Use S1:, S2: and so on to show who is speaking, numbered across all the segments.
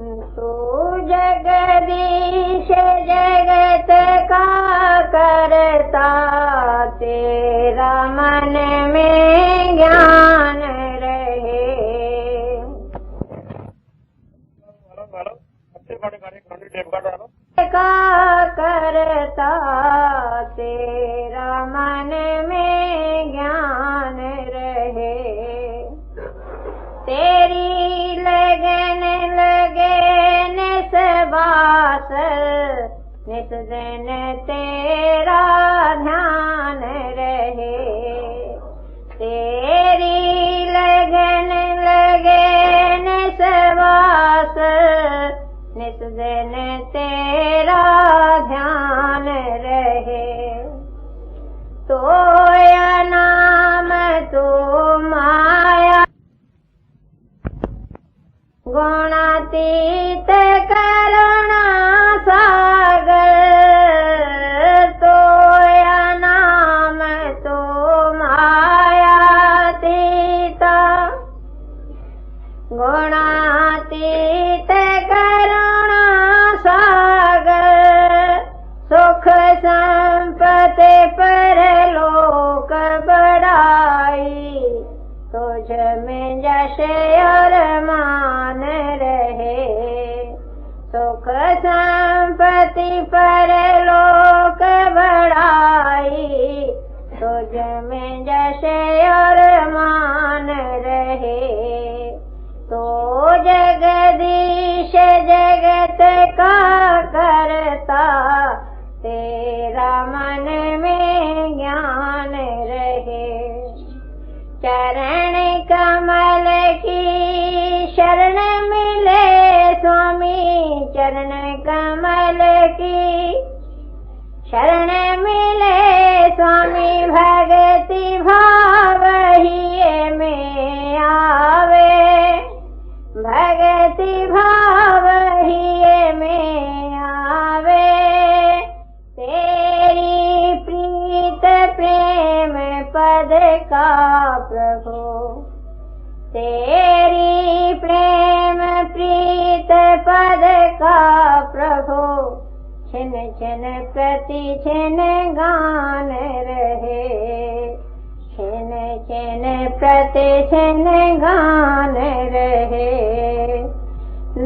S1: तू जगदीश जगत का करता, तेरा मन में ज्ञान रहे। का करता, तेरा मन में ज्ञान रहे। तेरी लगन लगे निस्बास, नित दिन तेरा ध्यान रहे। तेरी लगन लगे निस्बास, नित दिन तेरा ध्यान रहे। तो या नाम तो माया, गुणातीत करुणा सागर। तो या नाम तो मायातीता, गुणातीत करुणा सागर। सुख संपत्ति परलोक बढ़ाई, तुझ में यश और मान रहे। सुख संपत्ति परलोक बढ़ाई, तुझ में यश और मान रहे। तो जगदीश जगत का करता, तेरा मन में ज्ञान रहे। चरण कमल की शरण मिले स्वामी, चरण कमल की शरण मिले स्वामी। भक्ति भाव ही में आवे, भक्ति भाव ही में आवे। तेरी प्रीत प्रेम पद का प्रभु, तेरी प्रेम प्रीत पद का प्रभु। छिन छिन प्रति छिन गान रहे, छिन छिन प्रति छिन गान रहे।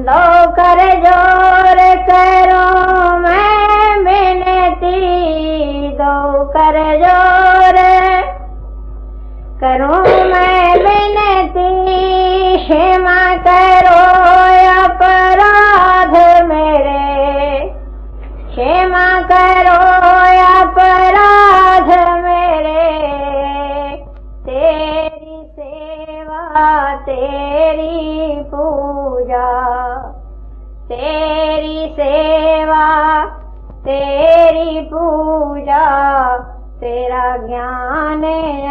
S1: दो कर जोर करो मैं विनती, दो कर जोर करूं मैं विनती। क्षमा करो अपराध मेरे, क्षमा करो अपराध मेरे। तेरी सेवा तेरी पूजा, तेरी सेवा तेरी पूजा। तेरा ज्ञान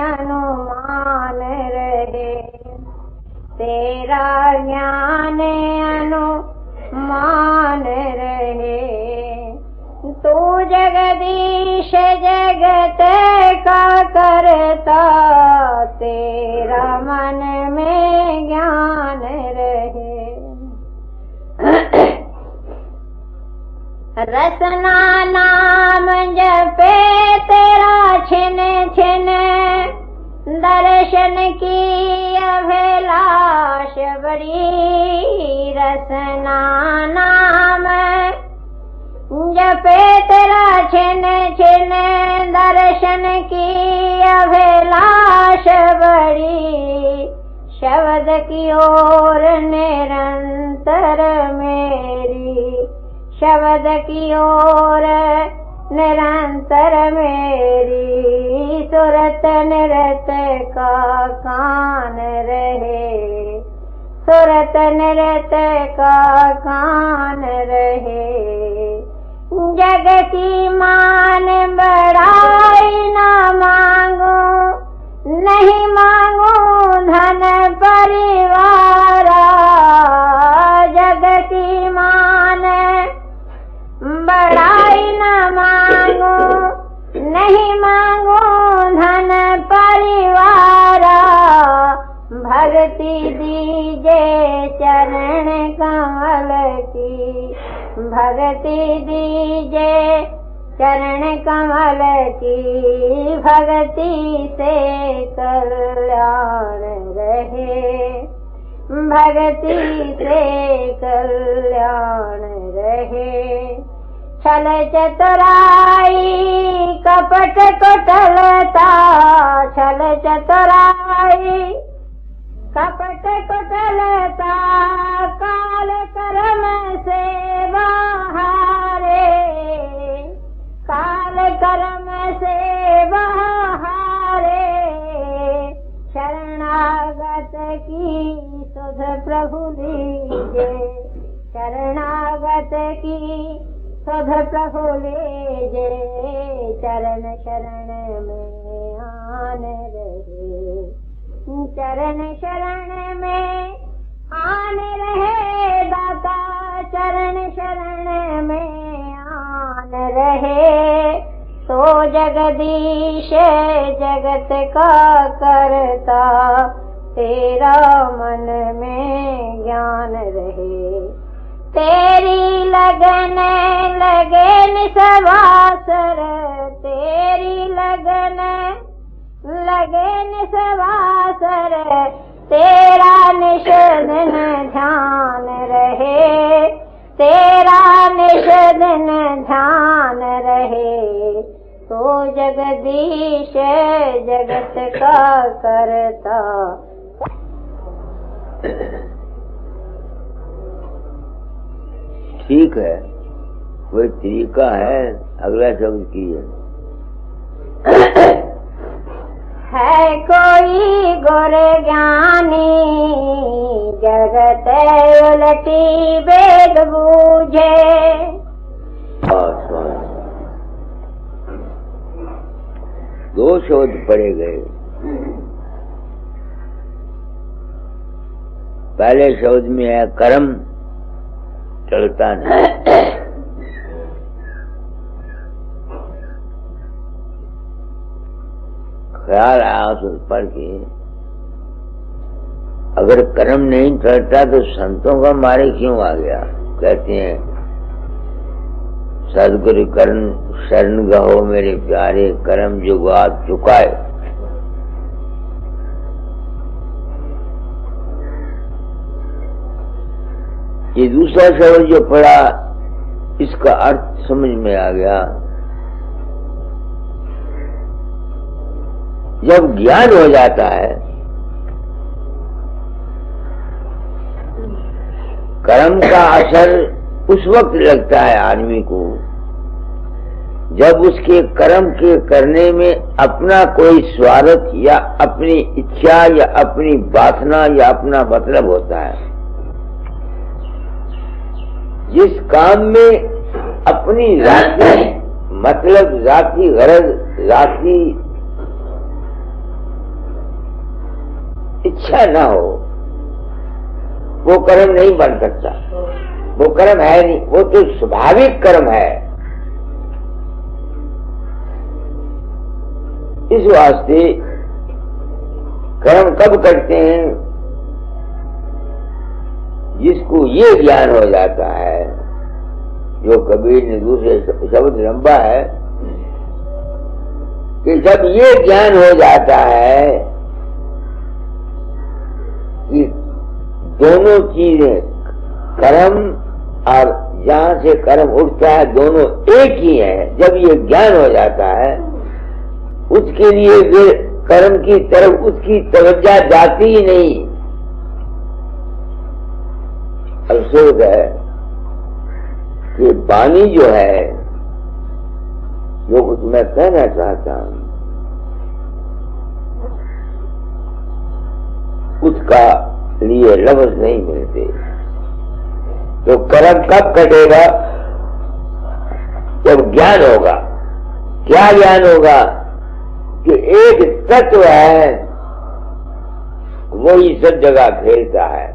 S1: अनुमान रहे, तेरा ज्ञान अनुमान रहे। तू जगदीश जगत का करता, तेरा मन में ज्ञान रहे। रसना नाम जपे तेरा छिन छिन, दर्शन की अभिलाष बड़ी। रसना नाम जपे तेरा छिन छिन, दर्शन की अभिलाष बड़ी। शब्द की ओर निरंतर मेरी, शब्द की ओर निरंतर मेरी। सुरत निरत का कान रहे, सुरत निरत का कान रहे। जग की मान बढ़ाई ना मांगो, नहीं मांगो धन परिवार। जग की मान बढ़ाई ना मांगो, नहीं मांगो धन परिवार। भगत भक्ति दीजे चरण कमल की, भक्ति दीजे चरण कमल की, भक्ति से कल्याण रहे, भक्ति से कल्याण रहे। छल चतुराई कपट कुटिलता, छल चतुराई कपट कुटिलता, काल कर्म से बहारे, काल कर्म से बहारे। शरणागत की सुध प्रभु लीजे, शरणागत की सुध प्रभु लीजे, चरण शरण में आन रहे, चरण शरण में आन रहे दाता, चरण शरण में आन रहे। तो जगदीश जगत का करता, तेरा मन में ज्ञान रहे, तेरी लगन लगे निस्वासर, तेरी लगन लगे निस्वासर, तेरा निश दिन ध्यान रहे, तेरा निश दिन ध्यान रहे। तो जगदीश जगत का करता।
S2: ठीक है, कोई तरीका है? अगला शब्द की
S1: है कोई गुर ज्ञानी, जगत उलटी वेद बूझे।
S2: दो शब्द पढ़े गए। पहले शब्द में है कर्म चलता नहीं, ख्याल आया उस पर कि अगर कर्म नहीं चलता तो संतों का मारे क्यों आ गया। कहते हैं सदगुरु करण शरण गहो मेरे प्यारे, कर्म जुगा चुकाए। ये दूसरा शब्द जो पढ़ा इसका अर्थ समझ में आ गया। जब ज्ञान हो जाता है, कर्म का असर उस वक्त लगता है आदमी को जब उसके कर्म के करने में अपना कोई स्वार्थ या अपनी इच्छा या अपनी वासना या अपना मतलब होता है। जिस काम में अपनी जाति मतलब, जाति गरज, जाति इच्छा ना हो, वो कर्म नहीं बन सकता। वो कर्म है नहीं, वो तो स्वाभाविक कर्म है। इस वास्ते कर्म कब करते हैं? जिसको ये ज्ञान हो जाता है, जो कबीर ने दूसरे शब्द लंबा है कि जब ये ज्ञान हो जाता है कि दोनों चीजें, कर्म और जहां से कर्म उठता है, दोनों एक ही है। जब ये ज्ञान हो जाता है, उसके लिए फिर कर्म की तरफ उसकी तवज्जो जाती ही नहीं। अफसोस है कि वाणी जो है, जो कुछ मैं कहना चाहता हूं, उसका लिए लफ्ज नहीं मिलते। तो कर्म कब कटेगा? जब ज्ञान होगा। क्या ज्ञान होगा? कि एक तत्व है, वो ही सब जगह खेलता है।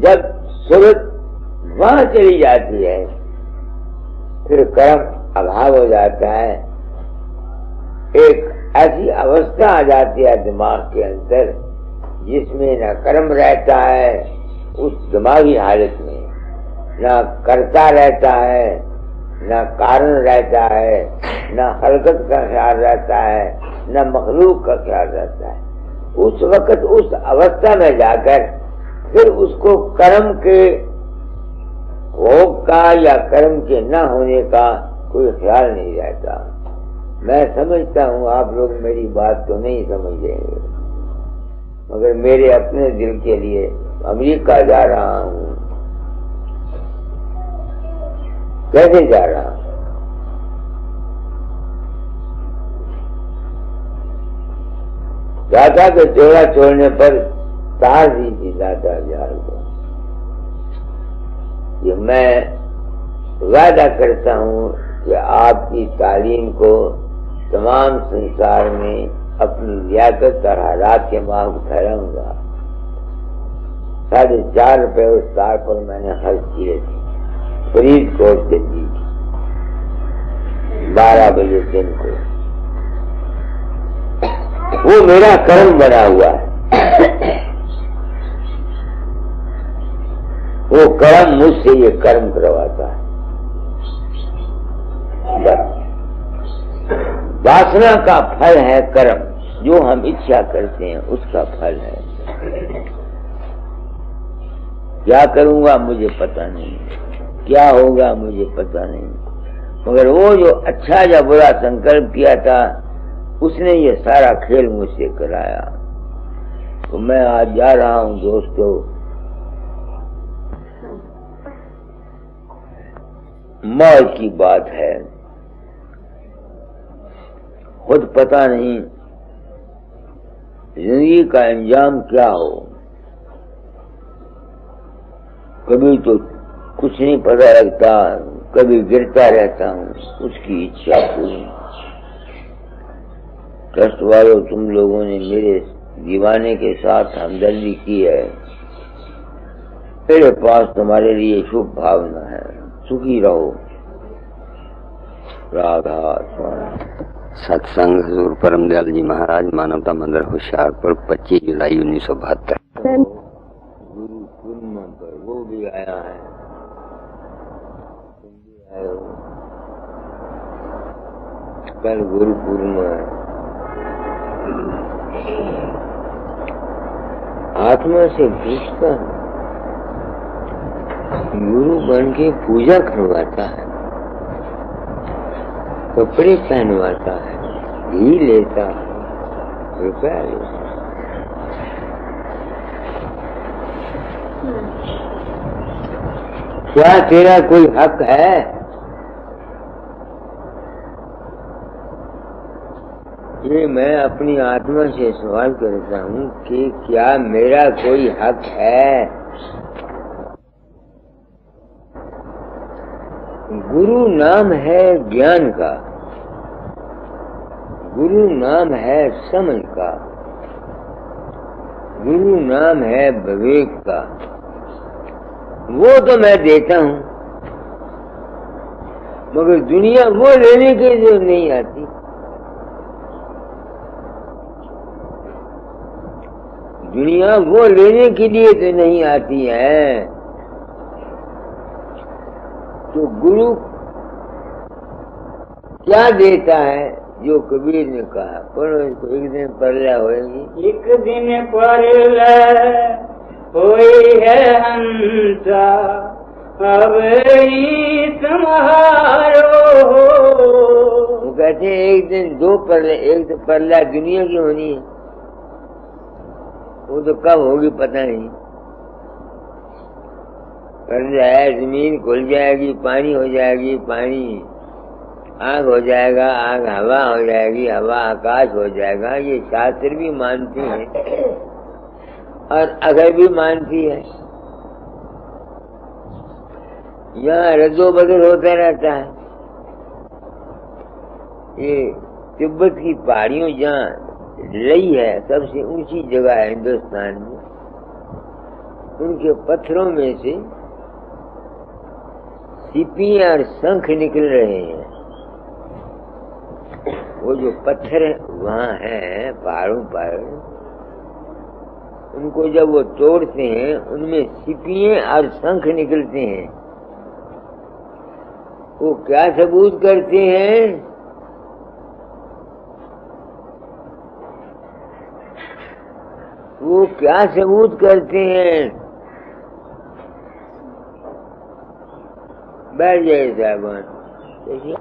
S2: जब सूरत वहां चली जाती है, फिर कर्म अभाव हो जाता है। एक ऐसी अवस्था आ जाती है दिमाग के अंदर जिसमें न कर्म रहता है, उस दिमागी हालत में न कर्ता रहता है, न कारण रहता है, न हरकत का ख्याल रहता है, न मखलूक का ख्याल रहता है, उस वक्त उस अवस्था में जाकर फिर उसको कर्म के भोग का या कर्म के न होने का कोई ख्याल नहीं रहता। मैं समझता हूँ आप लोग मेरी बात तो नहीं समझेंगे, मगर मेरे अपने दिल के लिए अमेरिका जा रहा हूँ। कैसे जा रहा हूँ? दादा के जोड़ा छोड़ने पर तार दी थी दादा जार को। ये मैं वादा करता हूँ कि आपकी तालीम को तमाम संसार में अपनी लियाकत और हालात के मांग फैलाऊंगा। 4.5 रुपए उस तार पर मैंने खर्च किए थे, फरीदकोट से दी थी, 12 बजे दिन को। वो मेरा कर्म बना हुआ है। वो कर्म मुझसे ये कर्म करवाता है। वासना का फल है कर्म, जो हम इच्छा करते हैं उसका फल है। क्या करूंगा मुझे पता नहीं, क्या होगा मुझे पता नहीं, मगर वो जो अच्छा या बुरा संकल्प किया था उसने ये सारा खेल मुझसे कराया। तो मैं आज जा रहा हूं दोस्तों, मौत की बात है, खुद पता नहीं जिंदगी का अंजाम क्या हो। कभी तो कुछ नहीं पता लगता, कभी गिरता रहता हूँ, उसकी इच्छा पूरी। ट्रस्ट वालों, तुम लोगों ने मेरे दीवाने के साथ हमदर्दी की है। मेरे पास तुम्हारे लिए शुभ भावना है, सुखी रहो। राधा स्वामी।
S3: सत्संग हजूर परमदयाल जी महाराज, मानवता मंदिर होशियारपुर, 25 जुलाई 1972।
S2: गुरु पूर्णिमा पर वो भी आया है, तुम भी आए हो। कल गुरु पूर्णिमा है। आत्मा से पूछता है, गुरु बन के पूजा करवाता है, कपड़े पहनवाता है, घी लेता है, रुपया लेता है। क्या तेरा कोई हक है? ये मैं अपनी आत्मा से सवाल करता हूँ कि क्या मेरा कोई हक है? गुरु नाम है ज्ञान का, गुरु नाम है समझ का, गुरु नाम है विवेक का। वो तो मैं देता हूँ, मगर दुनिया वो लेने के लिए नहीं आती। दुनिया वो लेने के लिए तो नहीं आती है। तो गुरु क्या देता है? जो कबीर ने कहा, पढ़ो इसको, एक दिन परला होएगी,
S4: एक दिन परला होई है हंसा, अब तुम्हारो।
S2: वो कहते हैं एक दिन 2 परले, एक तो परला दुनिया की होनी है, वो तो कब होगी पता नहीं। परला है, जमीन खुल जाएगी, पानी हो जाएगी, पानी आग हो जाएगा, आग हवा हो जाएगी, हवा आकाश हो जाएगा। ये शास्त्र भी मानती है और अगर भी मानती है। यहाँ रद्दो बदल होता रहता है। ये तिब्बत की पहाड़ियों जहाँ लई है, सबसे ऊंची जगह है हिंदुस्तान में, उनके पत्थरों में से सीपियां और शंख निकल रहे हैं। वो जो पत्थर वहाँ है पहाड़ों पर, उनको जब वो तोड़ते हैं उनमें सिपियां और शंख निकलते हैं। वो क्या सबूत करते हैं? वो क्या सबूत करते हैं? बैठ जाए साहबान। देखिए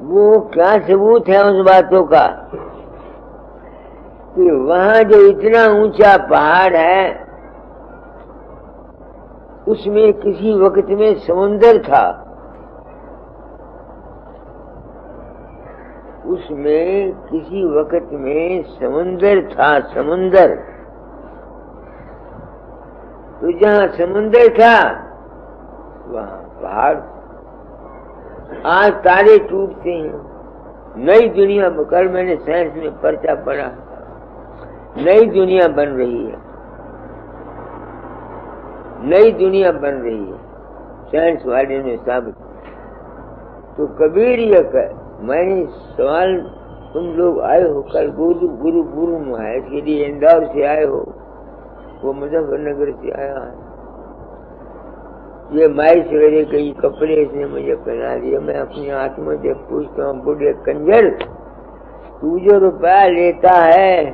S2: वो क्या सबूत है उस बातों का कि वहां जो इतना ऊंचा पहाड़ है उसमें किसी वक्त में समुंदर था। उसमें किसी वक्त में समुंदर था, समुंदर। तो जहां समुंदर था वहां पहाड़। आज तारे टूटते हैं। नई दुनिया, कल मैंने साइंस में पर्चा पढ़ा, नई दुनिया बन रही है, नई दुनिया बन रही है, साइंस वाले ने साबित। तो कबीर ये मैंने सवाल, तुम लोग आए हो कल गुरु में है, इसके लिए इंदौर से आए हो, वो मुजफ्फरनगर से आया है। ये माई सवेरे कई कपड़े इसने मुझे पहना दिए। मैं अपनी आत्मा से पूछता हूँ, बुढ़े कंजर, तू जो रुपया लेता है,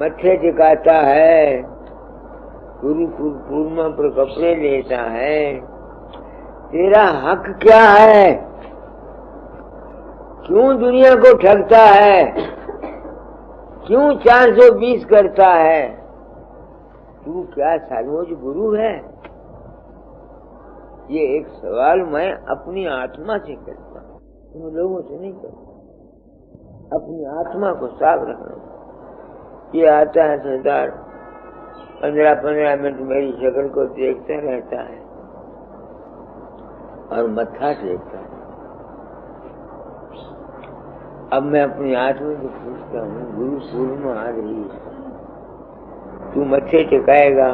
S2: मत्थे टिकाता है, गुरु पूर्णिमा पर कपड़े लेता है, तेरा हक क्या है? क्यों दुनिया को ठगता है? क्यों 420 करता है? तू क्या सचमुच गुरु है? ये एक सवाल मैं अपनी आत्मा से करता हूँ, तुम लोगों से नहीं करता। अपनी आत्मा को साफ रखना। ये आता है सरदार, 15-15 मिनट मेरी शक्ल को देखता रहता है और मत्था टेकता है। अब मैं अपनी आत्मा को पूछता हूँ, गुरु पूर्णिमा आ रही है, तू मत्थे टिकाएगा?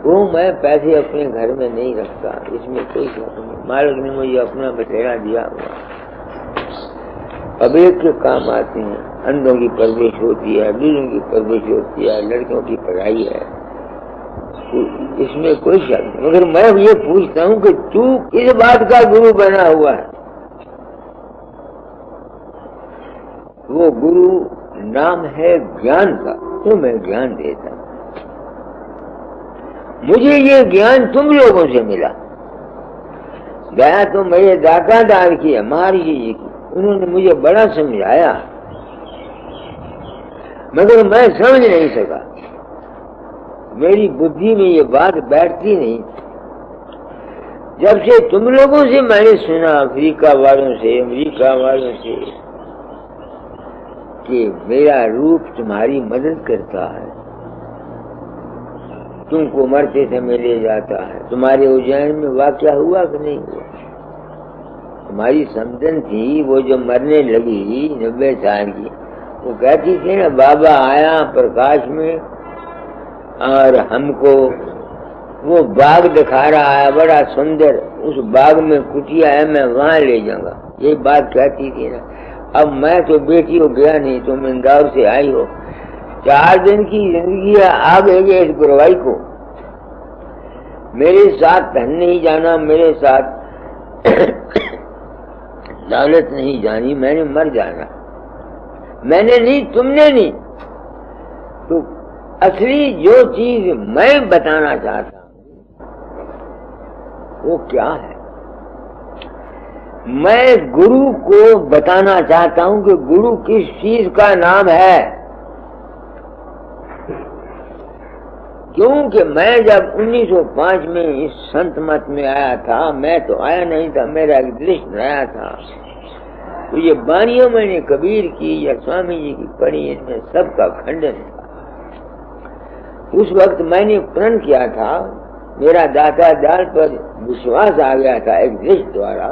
S2: वो मैं पैसे अपने घर में नहीं रखता, इसमें कोई शक नहीं। मालिक ने मुझे अपना बसेरा दिया हुआ। अब एक के काम आते हैं, अंधों की परवरिश होती है, बूढ़ों की परवरिश होती है, लड़कियों की पढ़ाई है, तो इसमें कोई शक नहीं। मगर मैं ये पूछता हूँ कि तू किस बात का गुरु बना हुआ है? वो गुरु नाम है ज्ञान का, तो मैं ज्ञान देता हूँ। मुझे ये ज्ञान तुम लोगों से मिला। गया तो मेरे दाता दान किया महर्षि जी की, उन्होंने मुझे बड़ा समझाया, मगर मैं समझ नहीं सका। मेरी बुद्धि में ये बात बैठती नहीं। जब से तुम लोगों से मैंने सुना, अफ्रीका वालों से, अमेरिका वालों से, कि मेरा रूप तुम्हारी मदद करता है, तुमको मरते समय ले जाता है। तुम्हारे उज्जैन में वाकया हुआ कि नहीं हुआ? तुम्हारी समझन थी, वो जो मरने लगी 90 साल की, वो कहती थी ना, बाबा आया प्रकाश में और हमको वो बाग दिखा रहा है बड़ा सुंदर, उस बाग में कुटिया है, मैं वहां ले जाऊंगा। ये बात कहती थी ना। अब मैं तो बेटी हो गया नहीं, तुम इंदौर से आई हो, 4 दिन की जिंदगी आ गई है इस गुरवाई को। मेरे साथ धन नहीं जाना, मेरे साथ दौलत नहीं जानी, मैंने मर जाना। मैंने नहीं, तुमने नहीं। तो असली जो चीज मैं बताना चाहता हूं वो क्या है? मैं गुरु को बताना चाहता हूं कि गुरु किस चीज का नाम है। क्योंकि मैं जब 1905 में इस संत मत में आया था, मैं तो आया नहीं था, मेरा एक दृष्ट आया था, तो ये बानियां मैंने कबीर की या स्वामी जी की पढ़ी, इनमें सबका खंडन था। उस वक्त मैंने प्रण किया था, मेरा दाता दाल पर विश्वास आ गया था एक दृष्ट द्वारा,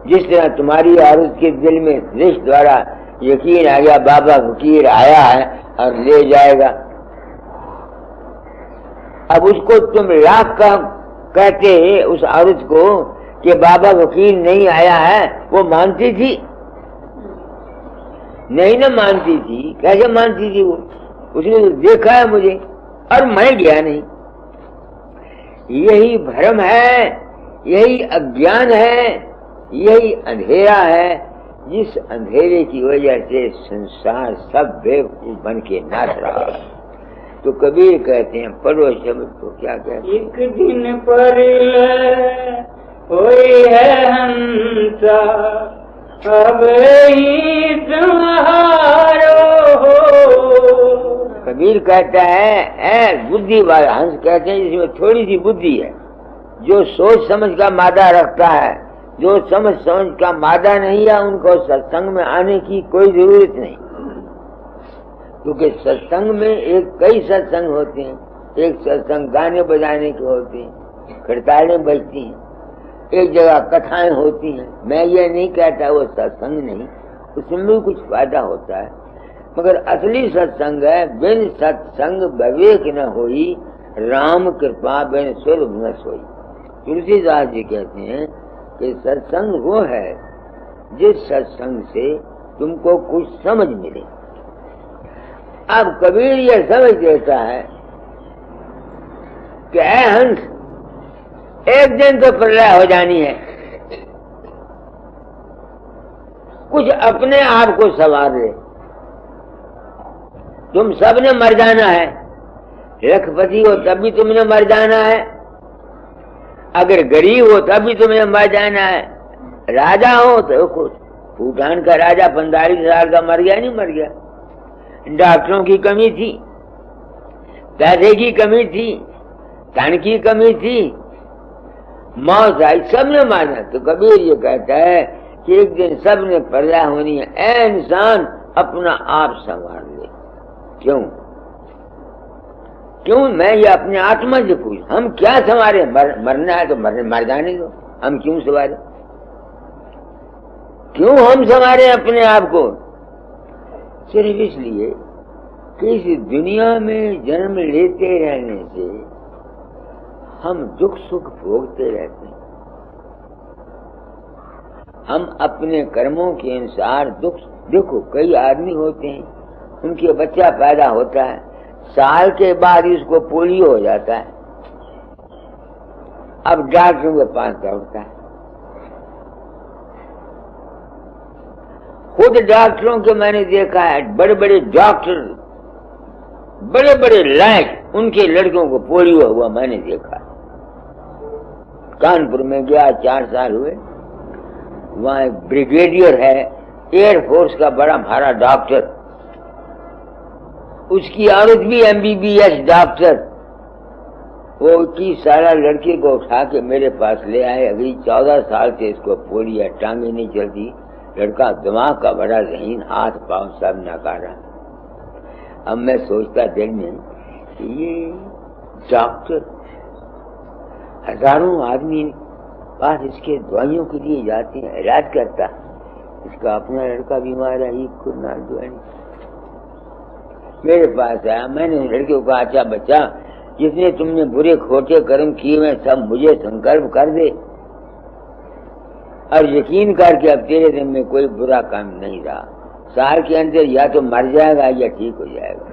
S2: जिस तरह तुम्हारी और उसके दिल में दृष्ट द्वारा यकीन आ गया, बाबा फकीर आया है और ले जाएगा। अब उसको तुम लाख का कहते उस औरत को कि बाबा वकील नहीं आया है, वो मानती थी। नहीं ना मानती थी, कैसे मानती थी वो? उसने तो देखा है मुझे और मैं गया नहीं। यही भ्रम है, यही अज्ञान है, यही अंधेरा है, जिस अंधेरे की वजह से संसार सब बेवकूफ बन के नाच रहा है। तो कबीर कहते हैं, पढ़ो शब्द को, क्या कहते हैं?
S4: एक दिन पर होई है हमसा, अब ही तुम्हारो हो।
S2: कबीर कहता है, बुद्धि वाला हंस कहते हैं जिसमें थोड़ी सी बुद्धि है, जो सोच समझ का मादा रखता है, जो समझ का मादा नहीं है, उनको सत्संग में आने की कोई जरूरत नहीं। क्योंकि सत्संग में कई सत्संग होते हैं। एक सत्संग गाने बजाने के होते हैं, खड़तालें बजती हैं, एक जगह कथाएं होती हैं। मैं ये नहीं कहता वो सत्संग नहीं, उसमें भी कुछ फायदा होता है, मगर असली सत्संग है बिन सत्संग विवेक न होई, राम कृपा बिन सुर न सोई। तुलसीदास जी कहते हैं कि सत्संग वो है जिस सत्संग से तुमको कुछ समझ मिले। अब कबीर ये समझ देता है कि ऐ हंस, एक दिन तो प्रलय हो जानी है, कुछ अपने आप को संवार ले। तुम सबने मर जाना है, लखपति हो तब भी तुमने मर जाना है, अगर गरीब हो तब भी तुमने मर जाना है, राजा हो तो कुछ, भूटान का राजा 45 साल का मर गया, नहीं मर गया। डॉक्टरों की कमी थी, पैसे की कमी थी, धन की कमी थी, मौत आई, सबने माना। तो कबीर ये कहता है कि एक दिन सबने प्रलय होनी है, ऐ इंसान अपना आप संभाल ले। क्यों? मैं ये अपने आत्मा से पूछ, हम क्या संवारे? मरना है तो मर जाने दो, हम क्यों संवारे? क्यों हम संवारे अपने आप को? सिर्फ इसलिए कि इस दुनिया में जन्म लेते रहने से हम दुख सुख भोगते रहते हैं। हम अपने कर्मों के अनुसार दुख, देखो कई आदमी होते हैं, उनके बच्चा पैदा होता है, साल के बाद उसको पोलियो हो जाता है, अब डॉक्टरों के पास दौड़ता है। खुद डॉक्टरों के मैंने देखा है, बड़े बड़े डॉक्टर, बड़े बड़े लायक, उनके लड़कों को पोलियो हुआ मैंने देखा। कानपुर में गया, 4 साल हुए, वहां एक ब्रिगेडियर है, एयरफोर्स का बड़ा भारा डॉक्टर, उसकी औरत भी MBBS डॉक्टर, वो 21 साल लड़के को उठा के मेरे पास ले आए। अगली 14 साल से इसको पोलियो, टांगे नहीं चलती, लड़का दिमाग का बड़ा ज़हीन, हाथ पांव सब नकारा। अब मैं सोचता दिल में, ये डॉक्टर हजारों आदमी पास इसके दवाइयों के लिए जाते हैं, इलाज करता, इसका अपना लड़का बीमार है, ये खुद ना दवाई। मेरे पास आया, मैंने लड़के को कहा, अच्छा बच्चा, जितने तुमने बुरे खोटे कर्म किए हैं सब मुझे संकल्प कर दे, और यकीन करके अब तेरे दिन में कोई बुरा काम नहीं रहा, साल के अंदर या तो मर जाएगा या ठीक हो जाएगा।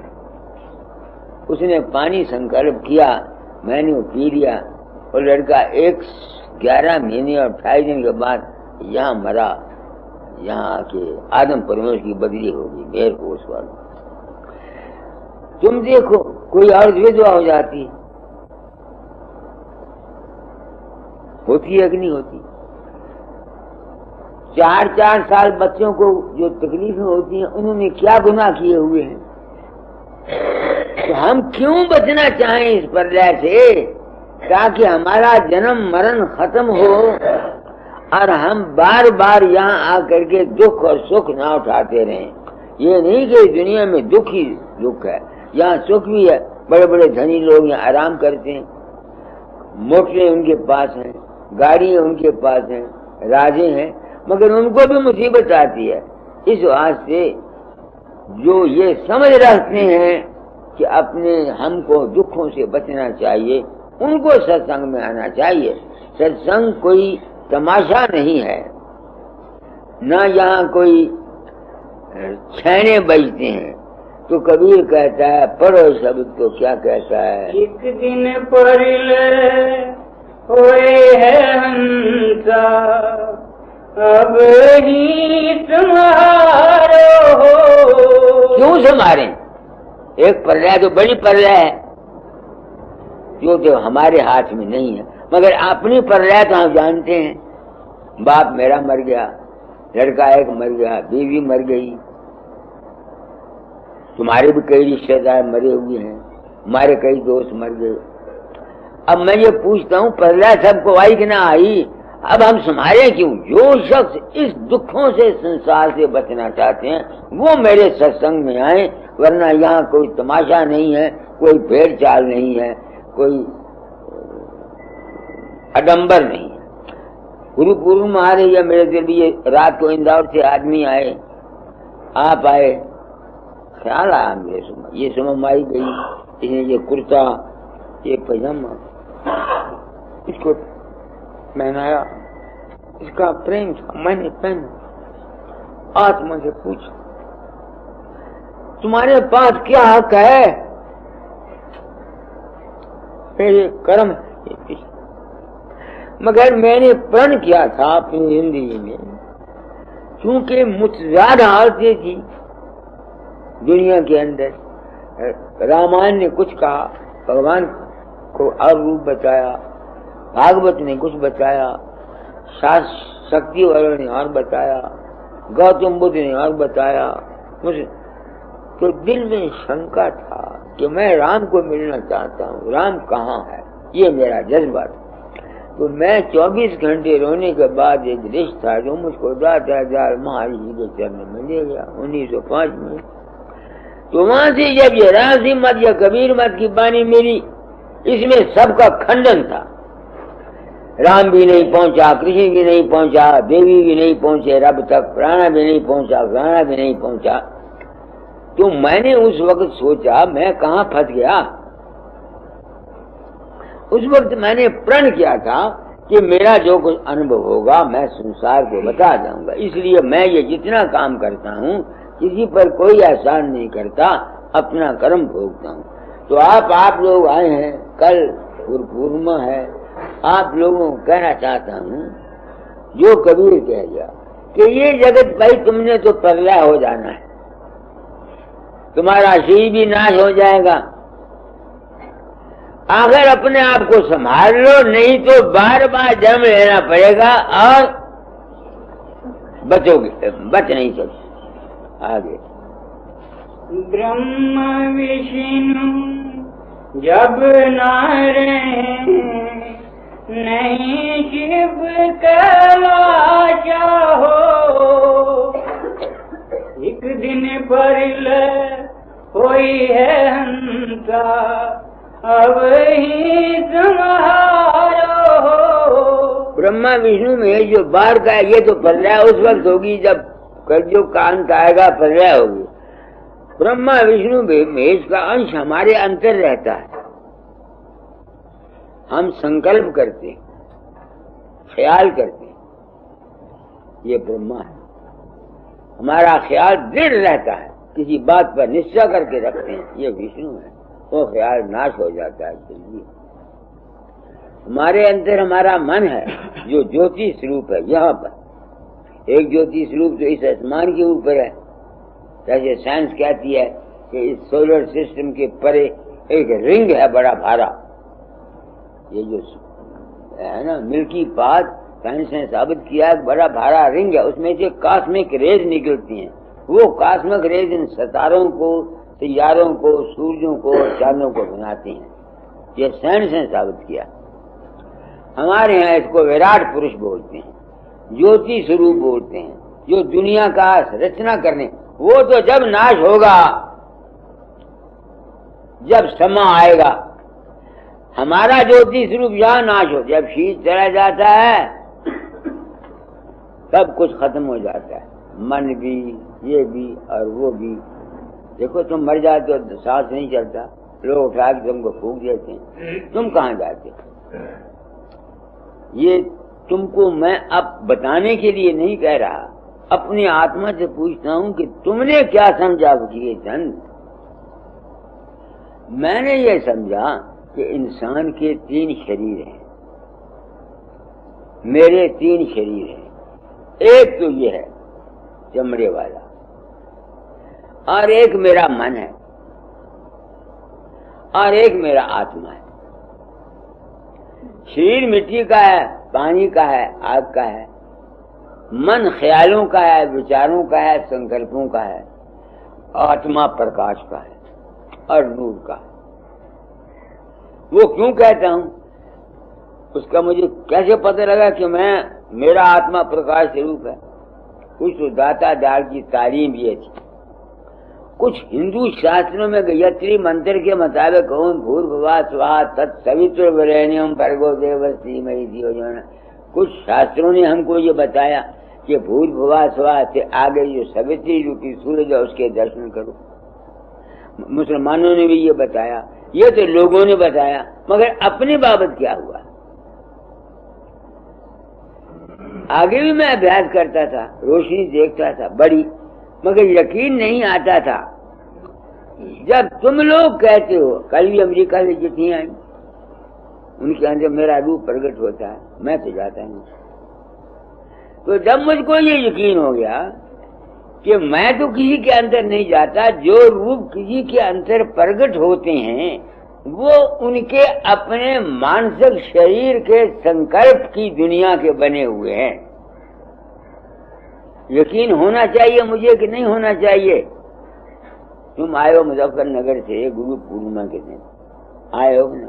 S2: उसने पानी संकल्प किया, मैंने वो पी लिया, और लड़का 11 महीने और 28 दिन के बाद यहाँ मरा। यहाँ के आदम परमेश की बदली होगी, मेर को उस वाले। तुम देखो कोई और विधवा हो जाती है, होती है कि नहीं होती? 4-4 साल बच्चों को जो तकलीफें होती हैं, उन्होंने क्या गुनाह किए हुए हैं? तो हम क्यों बचना चाहें इस प्रलय से, ताकि हमारा जन्म मरण खत्म हो और हम बार बार यहाँ आकर के दुख और सुख ना उठाते रहें। ये नहीं कि दुनिया में दुख ही दुख है, यहाँ सुख भी है। बड़े बड़े धनी लोग यहाँ आराम करते हैं, मोटरें उनके पास हैं, गाड़ियां उनके पास हैं, राजे हैं, मगर उनको भी मुसीबत आती है। इस वास्ते जो ये समझ रखते हैं कि अपने हमको दुखों से बचना चाहिए, उनको सत्संग में आना चाहिए। सत्संग कोई तमाशा नहीं है, ना यहाँ कोई छैने बजते हैं। तो कबीर कहता है पढ़ो शब्द को, क्या कहता है?
S4: एक दिन परिले होए है हंसा, अब ही तुम्हारो हो।
S2: क्यों संभारे? एक पर्याय तो बड़ी पर्याय है जो तो हमारे हाथ में नहीं है, मगर अपनी पर्याय तो हम जानते हैं। बाप मेरा मर गया, लड़का एक मर गया, बीवी मर गई, तुम्हारे भी कई रिश्तेदार मरे हुए हैं, हमारे कई दोस्त मर गए। अब मैं ये पूछता हूँ पर्याय सबको आई कि ना आई? अब हम संभाले क्यों? जो शख्स इस दुखों से संसार से बचना चाहते हैं वो मेरे सत्संग में आए, वरना यहाँ कोई तमाशा नहीं है, कोई भेड़ चाल नहीं है, कोई अडंबर नहीं है। गुरु पूर्व में आ रही है मेरे दिल भी। ये रात को इंदौर से आदमी आए, आप आए, ख्याल आया मेरे समय, ये समय माई गई, इसने ये कुर्ता ये पैजामा इसको पहनाया, इसका प्रेम था, मैंने पहना। आत्मा से पूछा तुम्हारे पास क्या हक है? मेरे कर्म है। मगर मैंने प्रण किया था अपनी जिंदगी में, क्योंकि मुझसे ज्यादा हालतें थी दुनिया के अंदर। रामायण ने कुछ कहा, भगवान को और रूप बताया, भागवत ने कुछ बताया, शक्ति वालों ने और बताया, गौतम बुद्ध ने और बताया। मुझे तो दिल में शंका था कि मैं राम को मिलना चाहता हूँ, राम कहाँ है, ये मेरा जज्बा था। तो मैं 24 घंटे रोने के बाद एक रिश्ता जो मुझको 10,000 महर्षि के चरण में ले गया 1905 में। तो वहां से जब ये रासी मत या कबीर मत की बानी मिली, इसमें सबका खंडन था। राम भी नहीं पहुंचा, कृष्ण भी नहीं पहुंचा, देवी भी नहीं पहुंचे रब तक, प्राणा भी नहीं पहुंचा, प्राणा भी नहीं पहुंचा। तो मैंने उस वक्त सोचा मैं कहाँ फंस गया। उस वक्त मैंने प्रण किया था कि मेरा जो कुछ अनुभव होगा मैं संसार को बता दूंगा। इसलिए मैं ये जितना काम करता हूँ किसी पर कोई एहसान नहीं करता, अपना कर्म भोगता हूँ। तो आप लोग आए हैं, कल पूर्णिमा है, आप लोगों को कहना चाहता हूँ जो कबीर कह गया कि ये जगत भाई तुमने तो प्रलय हो जाना है, तुम्हारा शरीर भी नाश हो जाएगा। अगर अपने आप को संभाल लो, नहीं तो बार बार जन्म लेना पड़ेगा और बचोगे, बच नहीं सकते। आगे
S4: ब्रह्म विष्णु जब नारे नहीं शिव कैलाश हो, एक दिन परिले होई है हंसा, अब ही तुम्हारो हो।
S2: ब्रह्मा विष्णु में जो बाढ़ का है ये तो प्रलय उस वक्त होगी जब कलयुग का अंत आएगा, प्रलय होगी। ब्रह्मा विष्णु में इसका अंश हमारे अंतर रहता है। हम संकल्प करते हैं, ख्याल करते हैं, ये ब्रह्मा है। हमारा ख्याल दृढ़ रहता है, किसी बात पर निश्चय करके रखते हैं, ये विष्णु है। वो ख्याल नाश हो जाता है। चलिए हमारे अंदर हमारा मन है जो ज्योति स्वरूप है। यहाँ पर एक ज्योति स्वरूप तो इस आसमान के ऊपर है, जैसे साइंस कहती है कि इस सोलर सिस्टम के परे एक रिंग है बड़ा भारा। ये जो है ना मिल्की पाथ, साइंस ने साबित किया है बड़ा भारा रिंग है, उसमें से कॉस्मिक रेज निकलती हैं। वो कॉस्मिक रेज इन सितारों को, सियारों को, सूर्यों को, चांदों को बनाते हैं। ये साइंस ने साबित किया। हमारे यहाँ इसको विराट पुरुष बोलते हैं, ज्योति स्वरूप बोलते हैं, जो दुनिया का रचना करने। वो तो जब नाश होगा, जब समय आएगा। हमारा ज्योति स्वरूप यहाँ नाश हो, जब शीत चला जाता है सब कुछ खत्म हो जाता है, मन भी, ये भी और वो भी। देखो तुम मर जाते हो तो सांस नहीं चलता, लोग उठा के तुमको फूंक देते हैं, तुम कहाँ जाते हो? ये तुमको मैं अब बताने के लिए नहीं कह रहा, अपनी आत्मा से पूछता हूं कि तुमने क्या समझा किए चंद। मैंने ये समझा कि इंसान के 3 शरीर हैं, मेरे 3 शरीर हैं। एक तो ये है चमड़े वाला, और एक मेरा मन है, और एक मेरा आत्मा है। शरीर मिट्टी का है, पानी का है, आग का है। मन ख्यालों का है, विचारों का है, संकल्पों का है। आत्मा प्रकाश का है और नूर का है। वो क्यों कहता हूं, उसका मुझे कैसे पता लगा कि मेरा आत्मा प्रकाश स्वरूप है। कुछ तो दाता दाल की तालीम ये थी। कुछ हिंदू शास्त्रों में गायत्री मंत्र के मुताबिक ओम भूर्भुवः स्वः तत्सवितुर्वरेण्यं भर्गो देवस्य धीमहि धियो यो नः। कुछ शास्त्रों ने हमको ये बताया कि भूर्भुवः स्वः से आगे जो सवित्री रूपी सूरज है उसके दर्शन करो। मुसलमानों ने भी ये बताया, ये तो लोगों ने बताया, मगर अपनी बाबत क्या हुआ। आगे भी मैं अभ्यास करता था, रोशनी देखता था बड़ी, मगर यकीन नहीं आता था। जब तुम लोग कहते हो, कल भी अमेरिका से चिट्ठियां आई, उनके अंदर मेरा रूप प्रकट होता है, मैं तो जाता नहीं। तो जब मुझको ये यकीन हो गया कि मैं तो किसी के अंदर नहीं जाता, जो रूप किसी के अंदर प्रकट होते हैं वो उनके अपने मानसिक शरीर के संकल्प की दुनिया के बने हुए हैं। यकीन होना चाहिए मुझे कि नहीं होना चाहिए। तुम आए हो मुजफ्फरनगर से गुरु पूर्णिमा के दिन आए हो ना,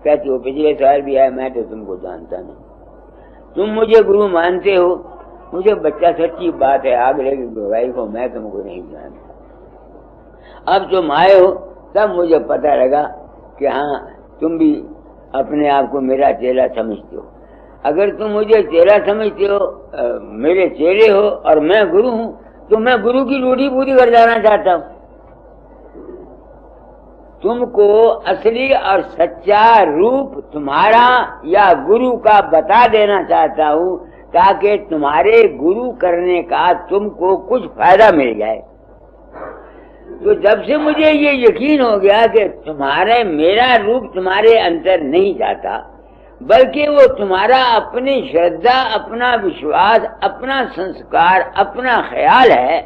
S2: कहते हो पिछले साल भी आए, मैं तो तुमको जानता नहीं। तुम मुझे गुरु मानते हो, मुझे बच्चा सच्ची बात है आगरे की गवाही को मैं तुमको नहीं जानता। अब तुम आए हो तब मुझे पता लगा कि हाँ तुम भी अपने आप को मेरा चेला समझते हो। अगर तुम मुझे चेला समझते हो, मेरे चेले हो और मैं गुरु हूं, तो मैं गुरु की रोटी पूरी कर जाना चाहता हूं। तुमको असली और सच्चा रूप तुम्हारा या गुरु का बता देना चाहता हूं, ताकि तुम्हारे गुरु करने का तुमको कुछ फायदा मिल जाए। तो जब से मुझे ये यकीन हो गया कि तुम्हारे मेरा रूप तुम्हारे अंदर नहीं जाता, बल्कि वो तुम्हारा अपनी श्रद्धा, अपना विश्वास, अपना संस्कार, अपना ख्याल है,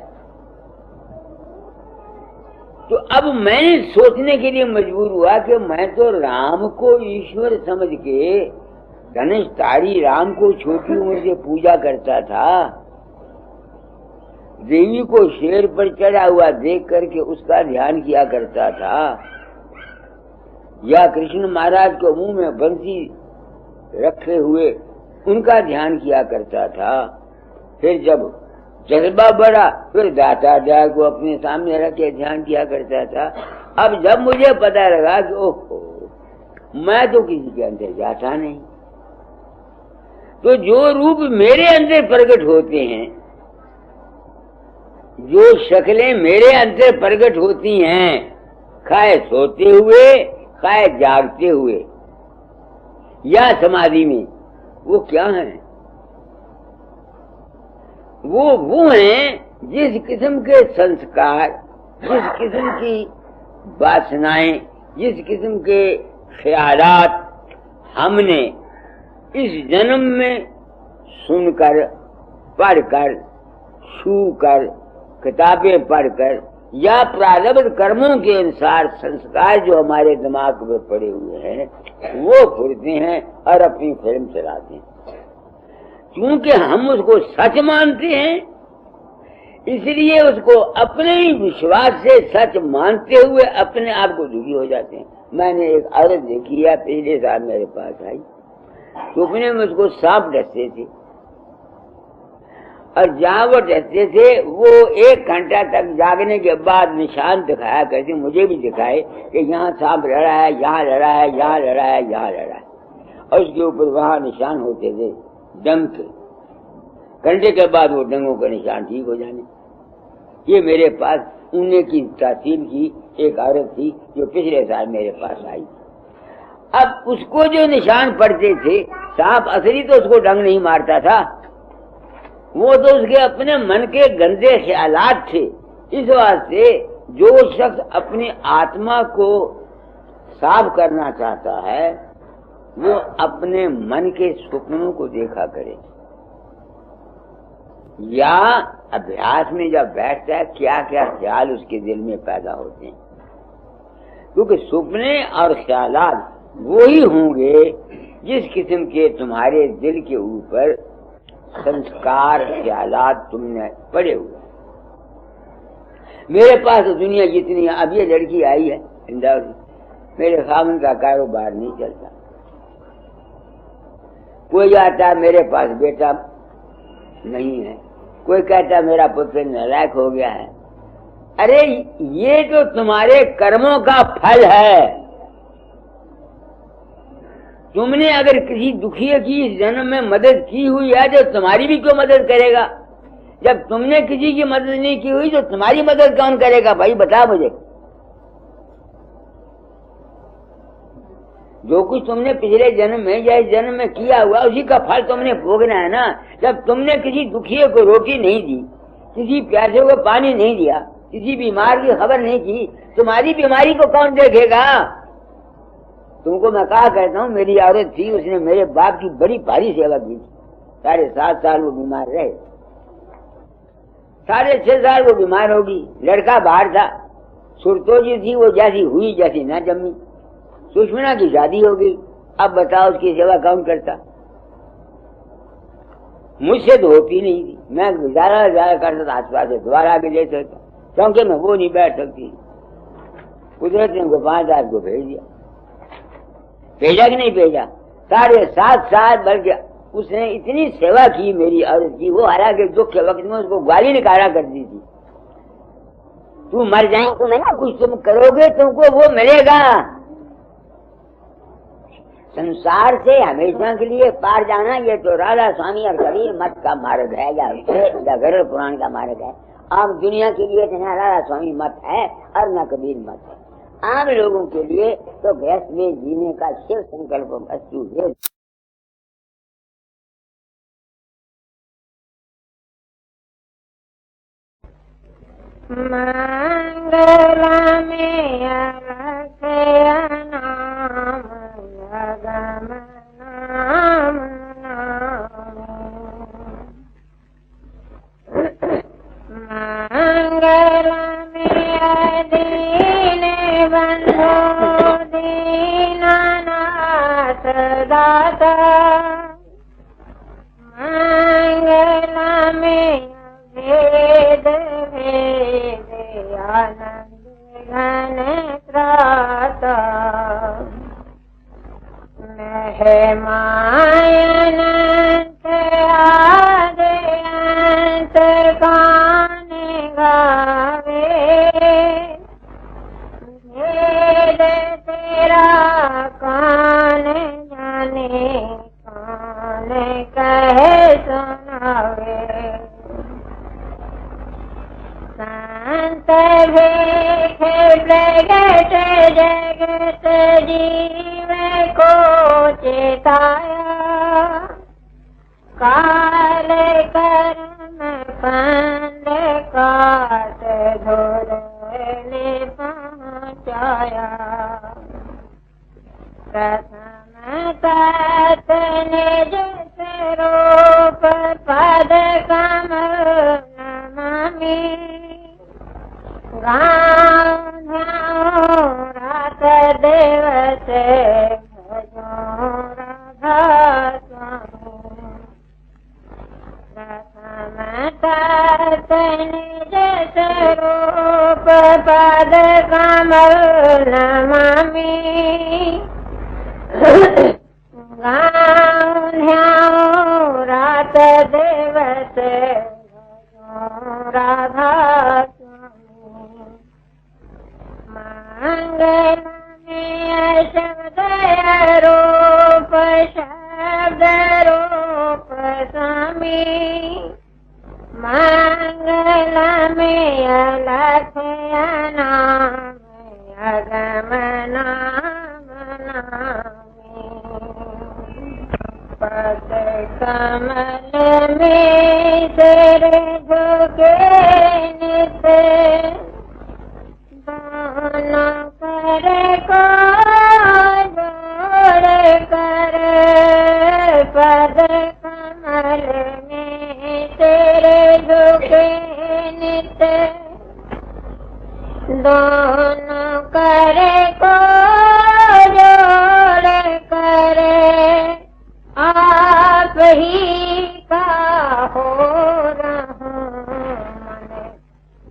S2: तो अब मैंने सोचने के लिए मजबूर हुआ कि मैं तो राम को ईश्वर समझ के धनुषधारी राम को छोटी उम्र से पूजा करता था। देवी को शेर पर चढ़ा हुआ देख करके उसका ध्यान किया करता था, या कृष्ण महाराज को मुंह में बंसी रखे हुए उनका ध्यान किया करता था। फिर जब जज्बा बढ़ा फिर दाता दया को अपने सामने रख के ध्यान किया करता था। अब जब मुझे पता लगा कि ओहो मैं तो किसी के अंदर जाता नहीं, तो जो रूप मेरे अंदर प्रकट होते हैं, जो शक्लें मेरे अंदर प्रकट होती हैं, खाए सोते हुए खाए जागते हुए या समाधि में, वो क्या है? वो हैं जिस किस्म के संस्कार, जिस किस्म की वासनाएं, जिस किस्म के ख्यालात हमने इस जन्म में सुनकर, पढ़कर, छूकर, किताबें पढ़कर या प्रारब्ध कर्मों के अनुसार संस्कार जो हमारे दिमाग में पड़े हुए हैं वो फुरते हैं और अपनी फिल्म चलाते हैं। क्योंकि हम उसको सच मानते हैं, इसलिए उसको अपने ही विश्वास से सच मानते हुए अपने आप को दुखी हो जाते हैं। मैंने एक औरत देखी है, पिछले साल मेरे पास आई, सुपने में उसको सांप डसते थे, और जहाँ वो डसते थे वो 1 घंटा तक जागने के बाद निशान दिखाया करते, मुझे भी दिखाए कि यहाँ सांप लड़ा है, यहाँ लड़ा है, यहाँ लड़ा है, यहाँ लड़ा है, और उसके ऊपर वहाँ निशान होते थे डंग के। घंटे के बाद वो डंगों का निशान ठीक हो जाने। ये मेरे पास ऊने की तहसील की एक औरत थी जो पिछले साल मेरे पास आई। अब उसको जो निशान पड़ते थे, सांप असली तो उसको डंग नहीं मारता था, वो तो उसके अपने मन के गंदे ख्यालात थे। इस वास्ते जो शख्स अपनी आत्मा को साफ करना चाहता है वो अपने मन के सपनों को देखा करे, या अभ्यास में जब बैठता है क्या क्या ख्याल उसके दिल में पैदा होते हैं। क्योंकि सपने और ख्यालात वो ही होंगे जिस किस्म के तुम्हारे दिल के ऊपर संस्कार ख्यालात तुमने पड़े हुए। मेरे पास तो दुनिया जितनी है, अब ये लड़की आई है इंदौर, मेरे खामन का कारोबार नहीं चलता। कोई आता है मेरे पास बेटा नहीं है, कोई कहता मेरा पुत्र नालायक हो गया है। अरे ये तो तुम्हारे कर्मों का फल है। तुमने अगर किसी दुखी की इस जन्म में मदद की हुई है तो तुम्हारी भी क्यों मदद करेगा? जब तुमने किसी की मदद नहीं की हुई तो तुम्हारी मदद कौन करेगा? भाई बता मुझे। जो कुछ तुमने पिछले जन्म में या इस जन्म में किया हुआ उसी का फल तुमने भोगना है ना। जब तुमने किसी दुखिए को रोटी नहीं दी, किसी प्यासे को पानी नहीं दिया, किसी बीमार की खबर नहीं की, तुम्हारी बीमारी को कौन देखेगा? तुमको मैं कहा कहता हूँ, मेरी औरत थी, उसने मेरे बाप की बड़ी भारी सेवा की। 7.5 साल वो बीमार रहे, 6.5 साल वो बीमार होगी। लड़का बाहर था, सुरतो जी थी, वो जैसी हुई जैसी ना जमी। सुषमना की शादी हो गई। अब बताओ उसकी सेवा कौन करता? मुझसे तो होती नहीं थी। मैं ज्यादा करता था, आसपास से द्वारा आगे ले सकता, क्योंकि मैं वो नहीं बैठ सकती। कुदरत ने उनको 5 साल को भेज दिया। भेजा कि नहीं भेजा? 7.5 साल बल्कि उसने इतनी सेवा की मेरी औरत की। वो हालांकि दुख के वक्त में उसको गाली निकाला करती थी, तू मर जाए तो ना कुछ तुम करोगे तुमको वो मिलेगा। संसार से हमेशा के लिए पार जाना ये तो राधा स्वामी और कबीर मत का मार्ग है, या गरुड़ पुराण का मार्ग है। आम दुनिया के लिए तो न राधा स्वामी मत है और न कबीर मत है। आम लोगों के लिए तो गृहस्थ में जीने का शिव संकल्प अस्तु है।
S1: मंगला में नाम गम नाम मंगला में दीन बंधु दीनानाथ दाता। मंगला में वेद वेद आनंद घन त्राता। महिमायनंत आदि अंत कान गावे। वेद तेरा कान जाने कान कहे सुनावे। संत देखे प्रगट जगत जीव को चेताया। काल कर्म पंड काट धुर ने पहुँचाया। प्रथम तत् निज स्वरूप पद कमल नमामि। गाँव रात दिवस भजो राधा स्वामी। प्रथम तत् निज स्वरूप पद कमल नमामि। गाँव रात दिवस भजो राधा स्वामी। मंगल में शब्द रूप शब्द रूप स्वामी। मंगल में अलख नाम अगम नाम नामी। पद कमल में सिर झुके नित दोनों कर को जोड़ कर पद कमल में सिर झुके नित दोनों कर को जोड़ कर आप ही का हो रहा मन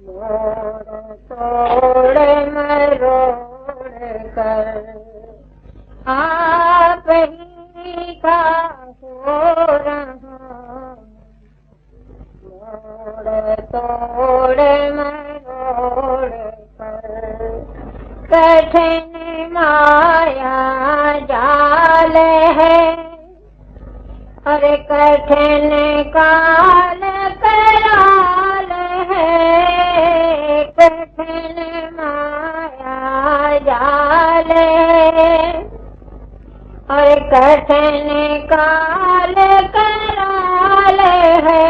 S1: मोड़ तोड़ मरोड़ कर आप ही का हो रहा मोड़ तोड़ मरोड़ कर कठिन माया जाल है और कठिन काल कराल है कठिन माया जाल है और कठिन काल कराल है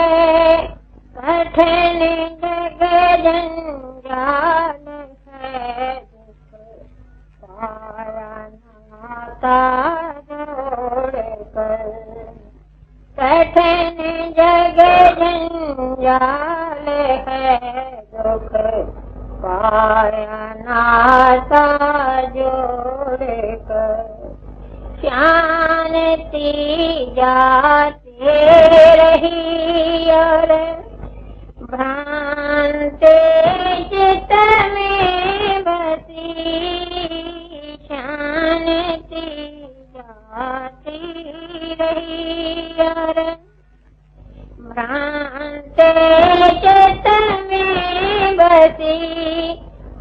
S1: कठिन जग जंजाल है पाया नाता जोड़ कर कठिन जग जंजाल है दुख पाया नाता जोड़ कर शांति जाती रही और भ्रांति चित में बसी शांति जाती रही और भ्रांति चित में बसी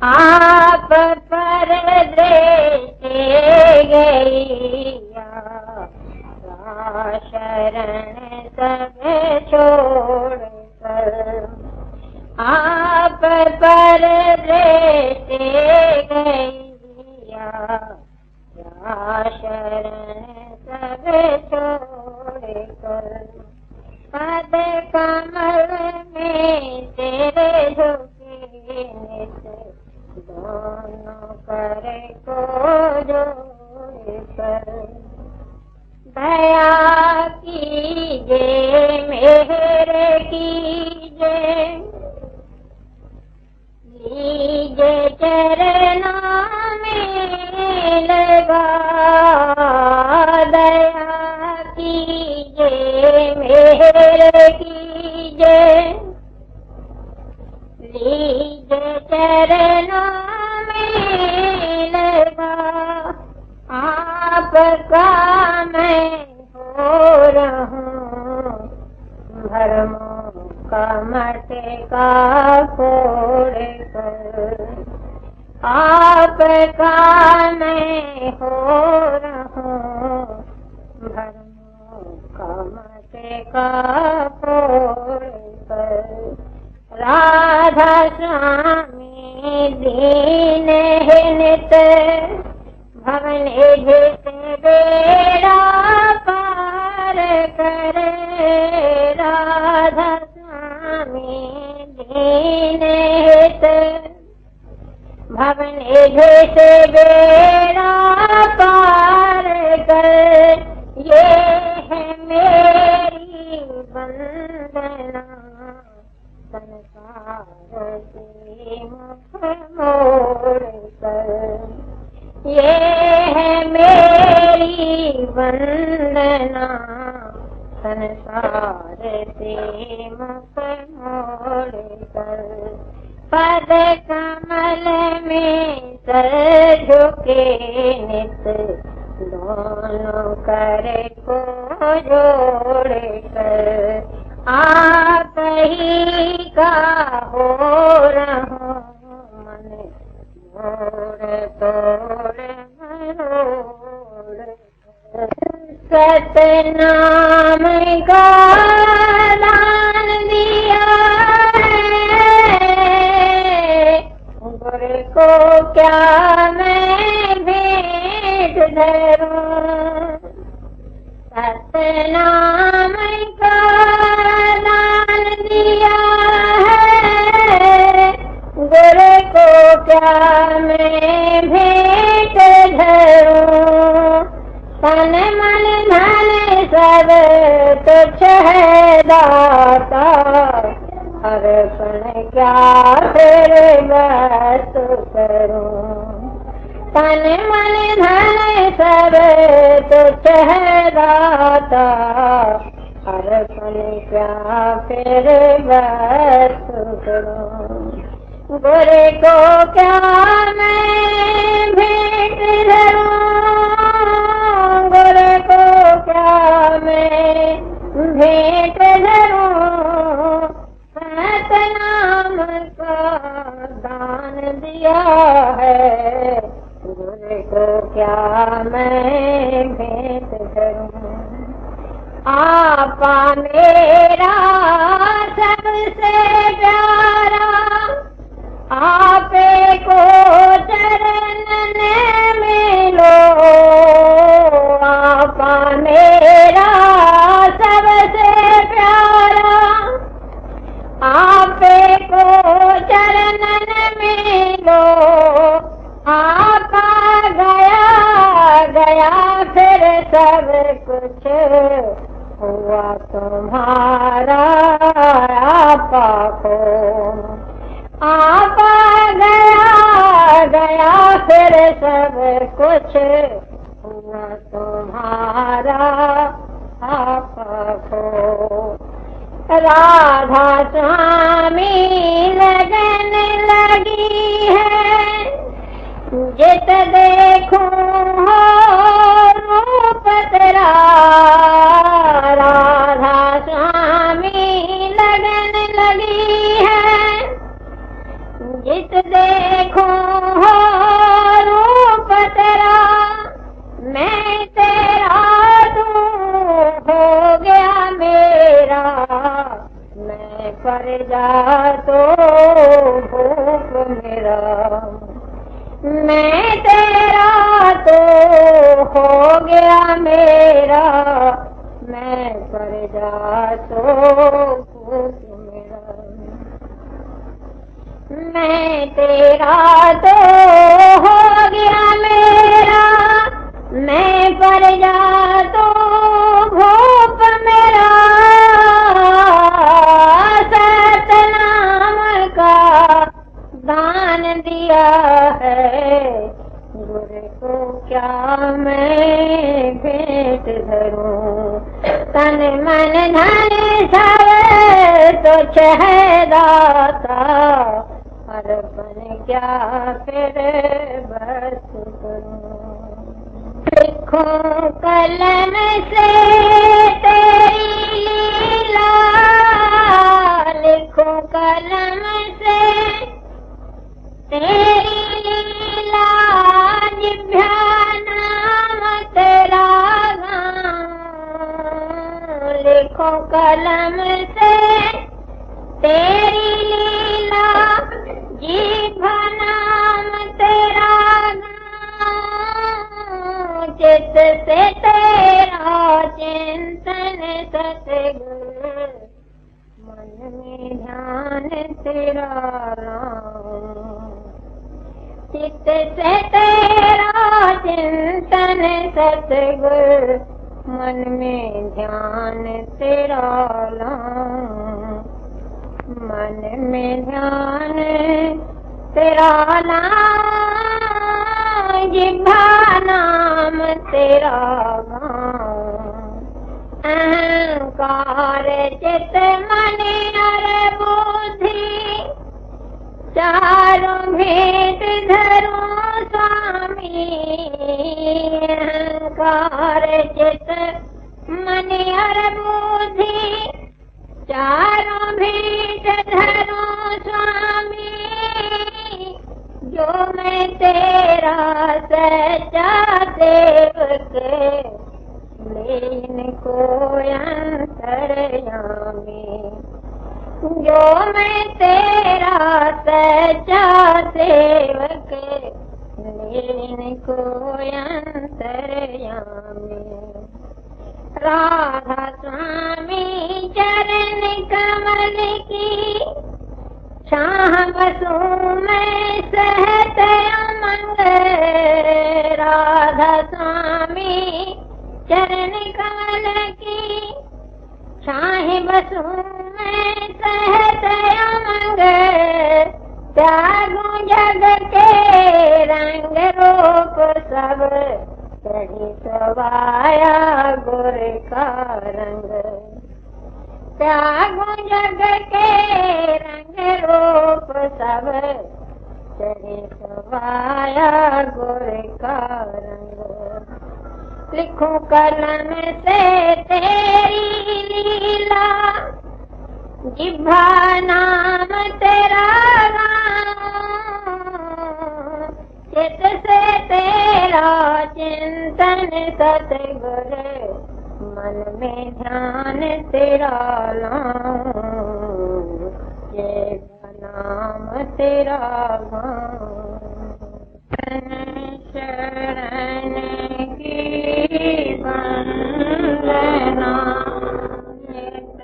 S1: आप पर दृष्टि गई शरण सब छोड़ कर आप पर दृष्टि गई शरण सब छोड़ कर पद कमल में तेरे झुके नित दोनों कर को जोड़ कर दया कीजे मेहर कीजे लीजे चरणों में लगा दया कीजे मेहर कीजे लीजे चरणों में लगा आपका मैं हो रहूं भरमों का मटका फोड़ कर आपका मैं हो रहूं भरमों का मटका फोड़ कर राधा स्वामी दीन हित भवन जित बेड़ा पार करे राधा स्वामी दीन हित भवन जित बेड़ा पार कर ये है मेरी वंदना संसार से मुख मोड़ कर ये है मेरी वंदना संसार से मुख मोड़ कर पद कमल में सर झुके नित दोनों कर को जोड़ कर आप ही का हो रहा मन मोड़ तोड़ मरोड़ सतनाम का दान दिया है गुरु को क्या मैं भेंट धरूं सतनाम तन मन धन सब तुच्छ है दाता, अर्पण क्या फिर वस्तु करूं। तन मन धन सब तुच्छ है दाता, अर्पण क्या फिर वस्तु करूं। गुरु को क्या मैं भेंट धरूं, गुरु को क्या मैं भेंट धरूं। सतनाम का दान दिया है, गुरु को क्या मैं भेंट धरूं। आपा मेरा सबसे प्यारा, आपे को चरणन में लो। आपा मेरा सबसे प्यारा, आपे को चरणन में लो। आपा गया गया फिर सब कुछ हुआ तुम्हारा। आपा को आपा गया गया फिर सब कुछ हुआ तुम्हारा। आपा को राधा स्वामी लगन लगी है, जित देखूं हो रूप तेरा। राधा स्वामी लगन लगी है, जित देखूं हो रूप तेरा। मैं तेरा तू हो गया मेरा, मैं पर जा तो भूख मेरा। मैं तेरा तो हो गया मेरा, मैं पर जा तो भूख मेरा। मैं तेरा तो हो गया मेरा, मैं पर जा तो भूप मेरा। सतनाम का दान दिया है, गुरु को क्या मैं भेंट धरूं। तन मन धन सब तुच्छ है दाता, अर्पण क्या फिर वस्तु करूं। लिखूं कलम से तेरी लीला, लिखूं कलम से तेरी लीला। जिह्वा नाम तेरा गाऊं, लिखूं कलम से तेरी लीला। जिह्वा नाम तेरा चित से तेरा चिंतन सतगुर, मन में ध्यान तेरा राम। चित से तेरा चिंतन सतगुर, मन में ध्यान तेरा राम। मन में ध्यान तेरा नाम, जिह्वा नाम तेरा गाऊं। अहंकार चित मन और बुद्धि, चारों भेंट धरूं स्वामी। अहंकार चित मन और बुद्धि, चारों भेंट धरूं स्वामी। जो मैं तेरा सच्चा सेवक, लेन को अंतर्यामी। जो मैं तेरा सच्चा सेवक, लेन को अंतर्यामी। राधा स्वामी चरण कमल की, छाह बसूं मैं सहत अमंग। राधा स्वामी चरण कमल की छाहे बसूं मैं सहत उमंग, त्यागूं जग के रंग रूप सब, चढ़ी सवाया गुर का रंग। त्यागूं जग के रंग रूप सब, चढ़ी सवाया गुर का रंग। लिखूं कलम से तेरी लीला, जिह्वा नाम तेरा गाऊं, चित से तेरा चिंतन सतगुर, मन में ध्यान तेरा लाऊं, जिह्वा नाम तेरा गाऊं। शरण की वंदना, नित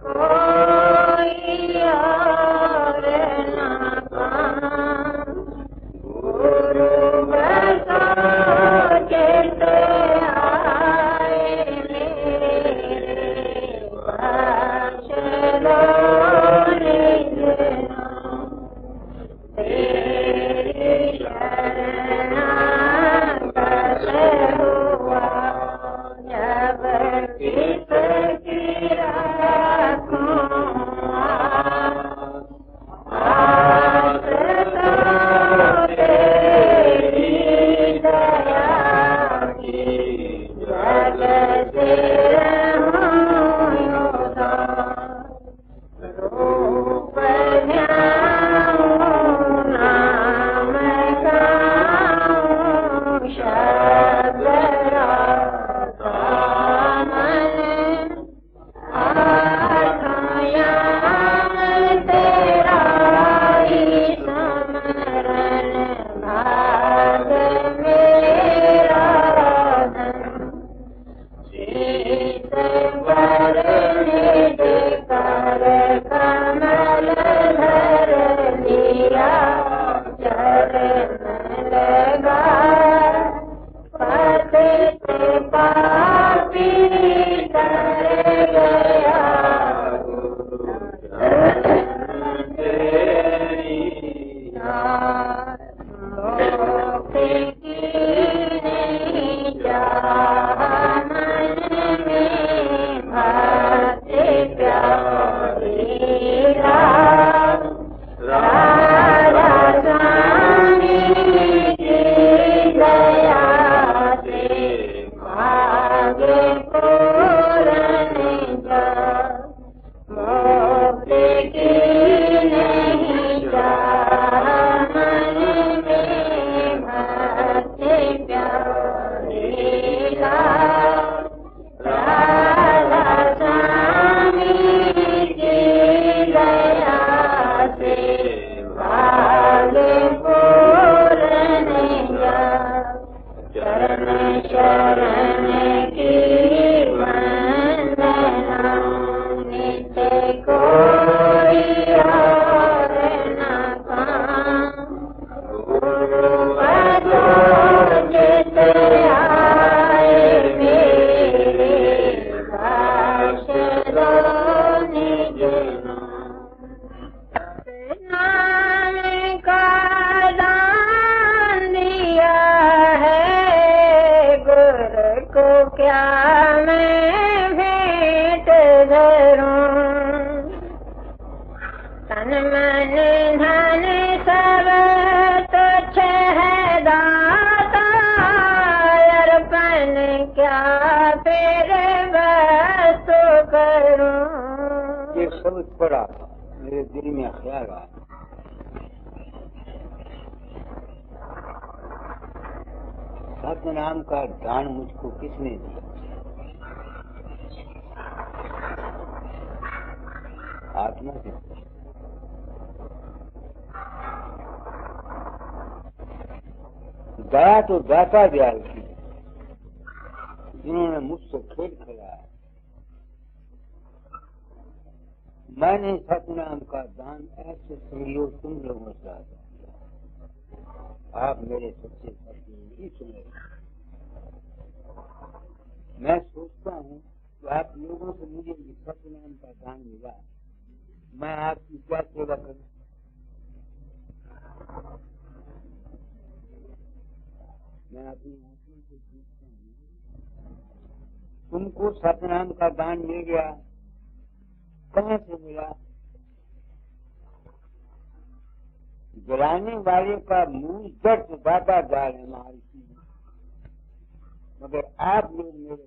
S1: कोई और न पाऊं, गुरु बसो चित आए मेरे, बख्श लो निज नाम। तेरी शरणागत हुआ जब किसकी राखूं आस, तो तेरी दया की जग से रहूं उदास। रूप ध्याऊं नाम गाऊं, शब्द राता मन आत्मयाम तेरा ही स्मरण, भाग मेरा धन। शीत पर निज कर कमल धर लिया, चरण लगा पतित पापी कर गया, मोक्ष की नहीं चाह मन में, भक्ति प्यारी राधा स्वामी की दया से भाग्य पूर्ण जा। मोक्ष की नहीं चाह मन में, भक्ति प्यारी राधा स्वामी की दया से भाग्य पूर्ण जा। चरण शरण की वंदना, नित कोई और न पाऊं, गुरु बसो चित आए मेरे, बख्श लो निज नाम का दान दिया है, गुरु को क्या मैं भेंट धरूं। तन मन धन सब तुच्छ है दाता, अर्पण क्या फिर वस्तु करूं।
S5: ये शब्द पड़ा मेरे दिल में ख्याल आया, सतनाम का दान मुझको किसने दिया? आत्मा से। दया तो दाता दयाल की, जिन्होंने मुझसे खेल खिलाया। मैंने सतनाम का दान ऐसे संयोग तुम लोगों से आता किया, आप मेरे सच्चे सत्य नहीं सुने। मैं सोचता हूँ कि आप लोगों से मुझे सत्य नाम का दान मिला, मैं आपकी क्या सेवा करूं? मैं अपनी आत्मा से पूछता हूँ, तुमको सतनाम का दान मिल गया, कहाँ से मिला? जलाने वाले का मूल जड़ ज्यादा जाल है महर्षि, मगर आप लोग मेरे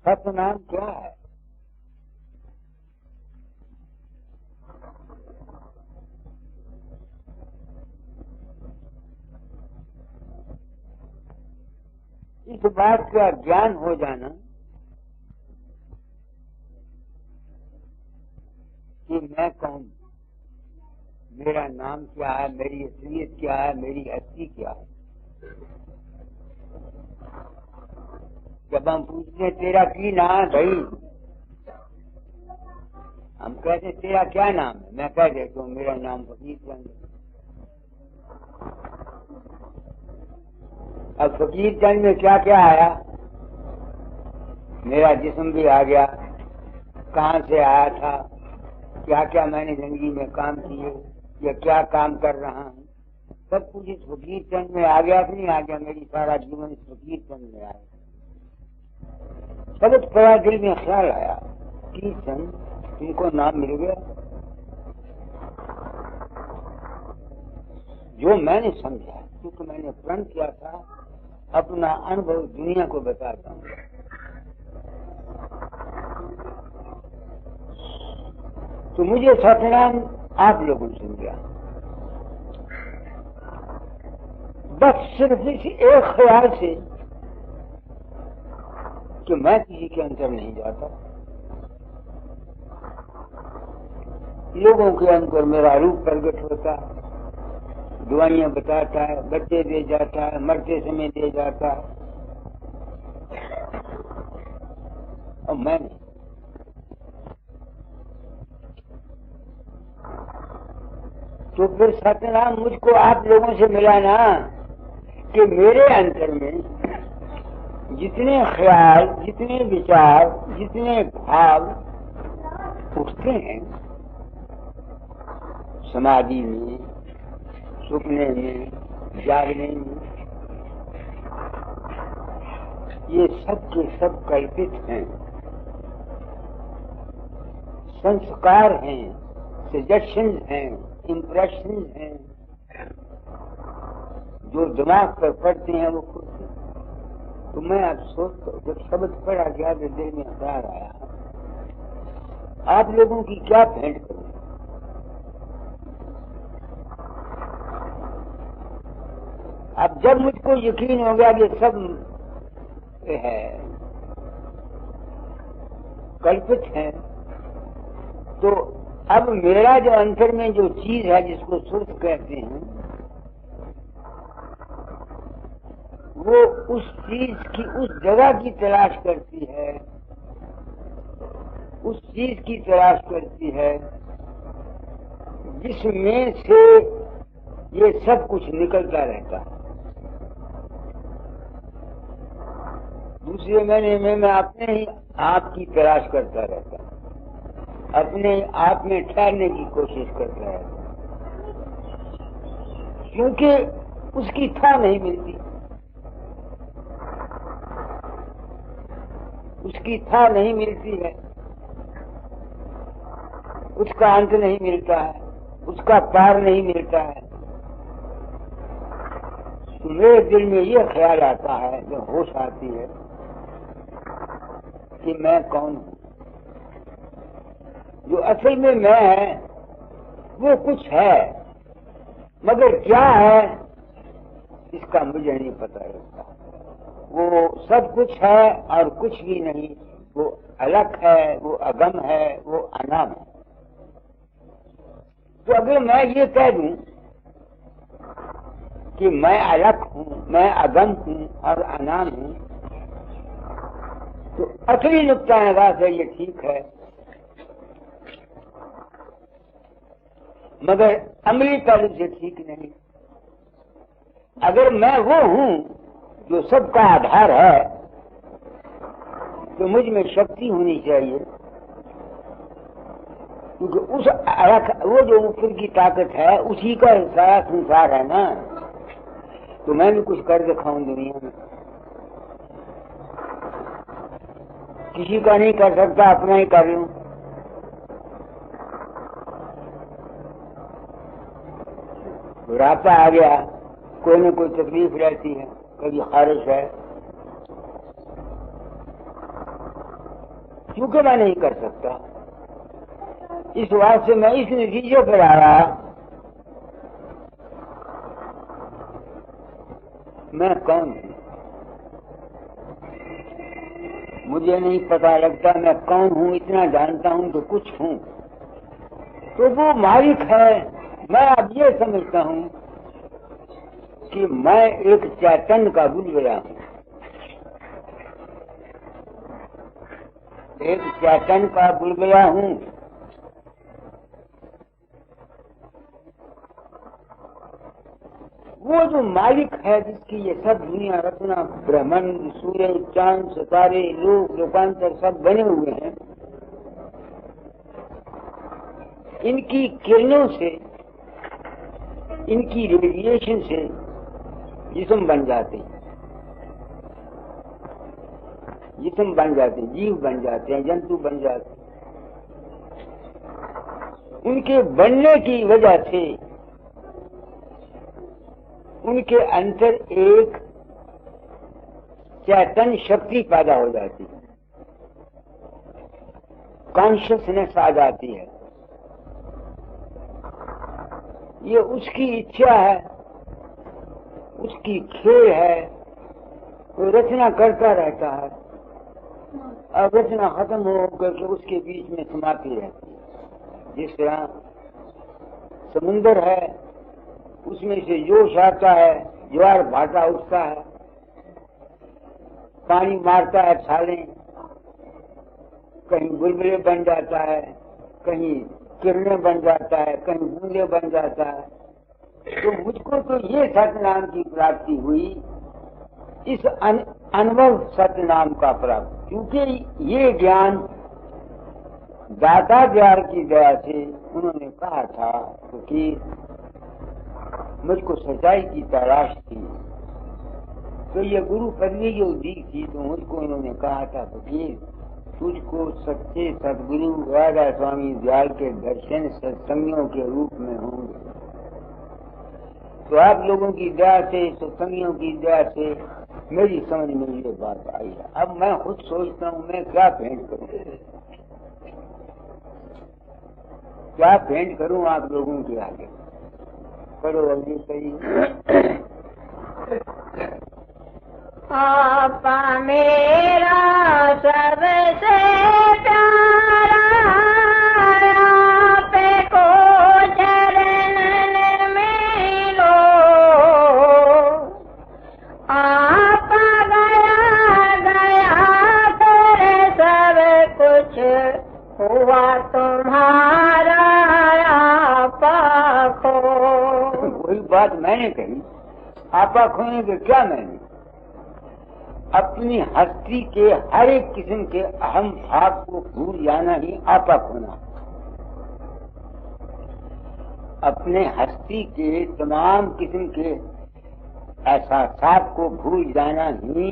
S5: सतनाम क्या है? इस बात का ज्ञान हो जाना कि मैं कौन, मेरा नाम क्या है, मेरी असलियत क्या है, मेरी हस्ती क्या है। जब हम पूछते हैं तेरा की नाम भाई, हम कहते हैं तेरा क्या नाम है, मैं कह देता हूँ मेरा नाम फकीर चंद। अब फकीर चंद में क्या क्या आया? मेरा जिस्म भी आ गया, कहाँ से आया था, क्या क्या मैंने जिंदगी में काम किए या क्या काम कर रहा हूँ, सब कुछ इस फकीर चंद में आ गया कि नहीं आ गया? मेरी सारा जीवन इस फकीर चंद में आया। सब थोड़ा दिल में ख्याल आया कि चंद तुमको नाम मिल गया। जो मैंने समझा, क्योंकि मैंने प्रण किया था, अपना अनुभव दुनिया को बताता हूँ। तो मुझे सतनाम आप लोगों से मिला, बस सिर्फ इस एक ख्याल से कि मैं किसी के अंदर नहीं जाता, लोगों के अंदर मेरा रूप प्रकट होता, दुआइयां बताता है, बच्चे दे जाता है, मरते समय दे जाता है, और मैं नहीं। तो फिर सतनाम मुझको आप लोगों से मिला ना, कि मेरे अंतर में जितने ख्याल, जितने विचार, जितने भाव उठते हैं, समाधि में, सुपने में, जागने में, ये सब के सब कल्पित हैं, संस्कार हैं, सजेशंस हैं, इम्प्रेशन हैं, जो दिमाग पर पड़ते हैं वो खुद हैं। तो मैं अब सोचता हूँ, जब शब्द पढ़ा गया तो दिल में ख्याल आया, आप लोगों की क्या भेंट करूं? अब जब मुझको यकीन हो गया कि सब है कल्पित है, तो अब मेरा जो अंतर में जो चीज है जिसको सुर्ख कहते हैं, वो उस चीज की, उस जगह की तलाश करती है, उस चीज की तलाश करती है जिसमें से ये सब कुछ निकलता रहता है। दूसरे महीने में मैं अपने ही आप की तलाश करता रहता, अपने आप में ठहरने की कोशिश करता है, क्योंकि उसकी था नहीं मिलती, उसकी था नहीं मिलती है, उसका अंत नहीं मिलता है, उसका पार नहीं मिलता है। तो मेरे दिल में ये ख्याल आता है, जो होश आती है कि मैं कौन हूं। जो असल में मैं है वो कुछ है, मगर क्या है इसका मुझे नहीं पता रहता। वो सब कुछ है और कुछ भी नहीं, वो अलग है, वो अगम है, वो अनाम है। तो अगर मैं ये कह दूं कि मैं अलग हूं, मैं अगम हूं और अनाम हूं, तो असली नुक्ता निगाह से ये ठीक है, मगर अमली पहलू से ठीक नहीं। अगर मैं वो हूं जो सबका आधार है, तो मुझ में शक्ति होनी चाहिए, क्योंकि उस वो जो ऊपर की ताकत है उसी का सारा संसार है ना। तो मैं भी कुछ कर दिखाऊं दुनिया में। किसी का नहीं कर सकता, अपना ही कर लूं। बुढ़ापा आ गया, कोई न कोई तकलीफ रहती है, कभी खारिश है, क्योंकि मैं नहीं कर सकता। इस बात से मैं इस नतीजे पर आया, मैं कौन हूं? मुझे नहीं पता लगता मैं कौन हूं। इतना जानता हूं तो कुछ हूं, तो वो मालिक है। मैं अब ये समझता हूं कि मैं एक चैतन्य का बुलबुला हूं, एक चैतन्य का बुलबुला हूं। वो जो मालिक है, जिसकी ये सब दुनिया रचना, ब्रह्मांड, सूर्य, चांद, सितारे, लोक, लोकांतर सब बने हुए हैं, इनकी किरणों से, इनकी रेडिएशन से जिस्म बन जाते हैं, जिस्म बन जाते हैं, जीव बन जाते हैं, जंतु बन जाते हैं। उनके बनने की वजह से उनके अंदर एक चैतन्य शक्ति पैदा हो जाती है, कॉन्शियसनेस आ जाती है। ये उसकी इच्छा है, उसकी खेल है। वो रचना करता रहता है, अब रचना खत्म हो करके उसके बीच में समाप्ति रहती है। जिस तरह समुंदर है, उसमें से जोश आता है, ज्वार भाटा उठता है, पानी मारता है छालें, कहीं बुलबुले बन जाता है, कहीं किरणें बन जाता है, कहीं बूंदे बन जाता है। तो मुझको तो ये सतनाम की प्राप्ति हुई, इस अनुभव सतनाम का प्राप्त, क्योंकि ये ज्ञान दाता द्वार की दया से उन्होंने कहा था कि मुझको सच्चाई की तलाश थी। तो ये गुरु पदवी जो दी थी, तो मुझको उन्होंने कहा था फकीर, तुझको सच्चे सदगुरु राधा स्वामी दयाल के दर्शन सत्संगियों के रूप में होंगे। तो आप लोगों की दया से, सत्संगियों की दया से मेरी समझ में ये बात आई है। अब मैं खुद सोचता हूँ मैं क्या भेंट करूँ, क्या भेंट करूँ आप लोगों के आगे। करो अभी सही।
S1: आपा मेरा सबसे प्यारा, आप को चरणन में लो। आप गया गया फिर सब कुछ हुआ तुम्हारा, आपा खो।
S5: वही बात मैंने कही, आपा खोने के क्या मैंने अपनी हस्ती के हर एक किस्म के अहम भाव को भूल जाना ही आपा खोना। अपने हस्ती के तमाम किस्म के एहसास को भूल जाना ही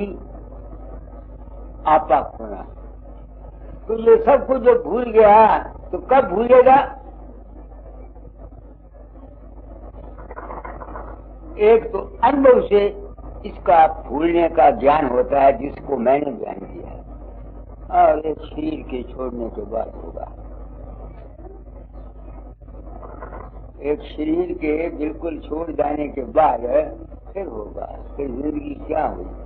S5: आपा खोना। तो ये सब कुछ जो भूल गया तो कब भूलेगा? एक तो अनुभव से इसका भूलने का ज्ञान होता है, जिसको मैंने ज्ञान दिया है, और एक शरीर के छोड़ने के बाद होगा। एक शरीर के बिल्कुल छोड़ जाने के बाद फिर होगा। फिर जिंदगी क्या होगी?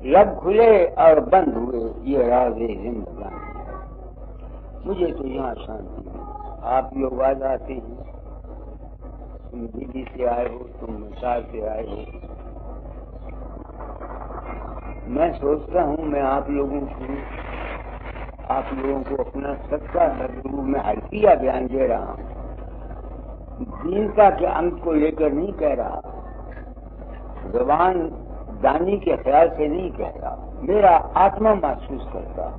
S5: लब खुले और बंद हुए, ये राज़े जिंदगानी। मुझे तो यहाँ शांति है। आप लोग आ जाते हैं, तुम दिल्ली से आए हो, तुम मसाल से आए हो। मैं सोचता हूँ मैं आप लोगों को अपना सच्चा सदगुरु में हल्किया बयान दे रहा हूँ। दीनता के अंक को लेकर नहीं कह रहा, जबान दानी के ख्याल से नहीं कह रहा, मेरा आत्मा महसूस करता है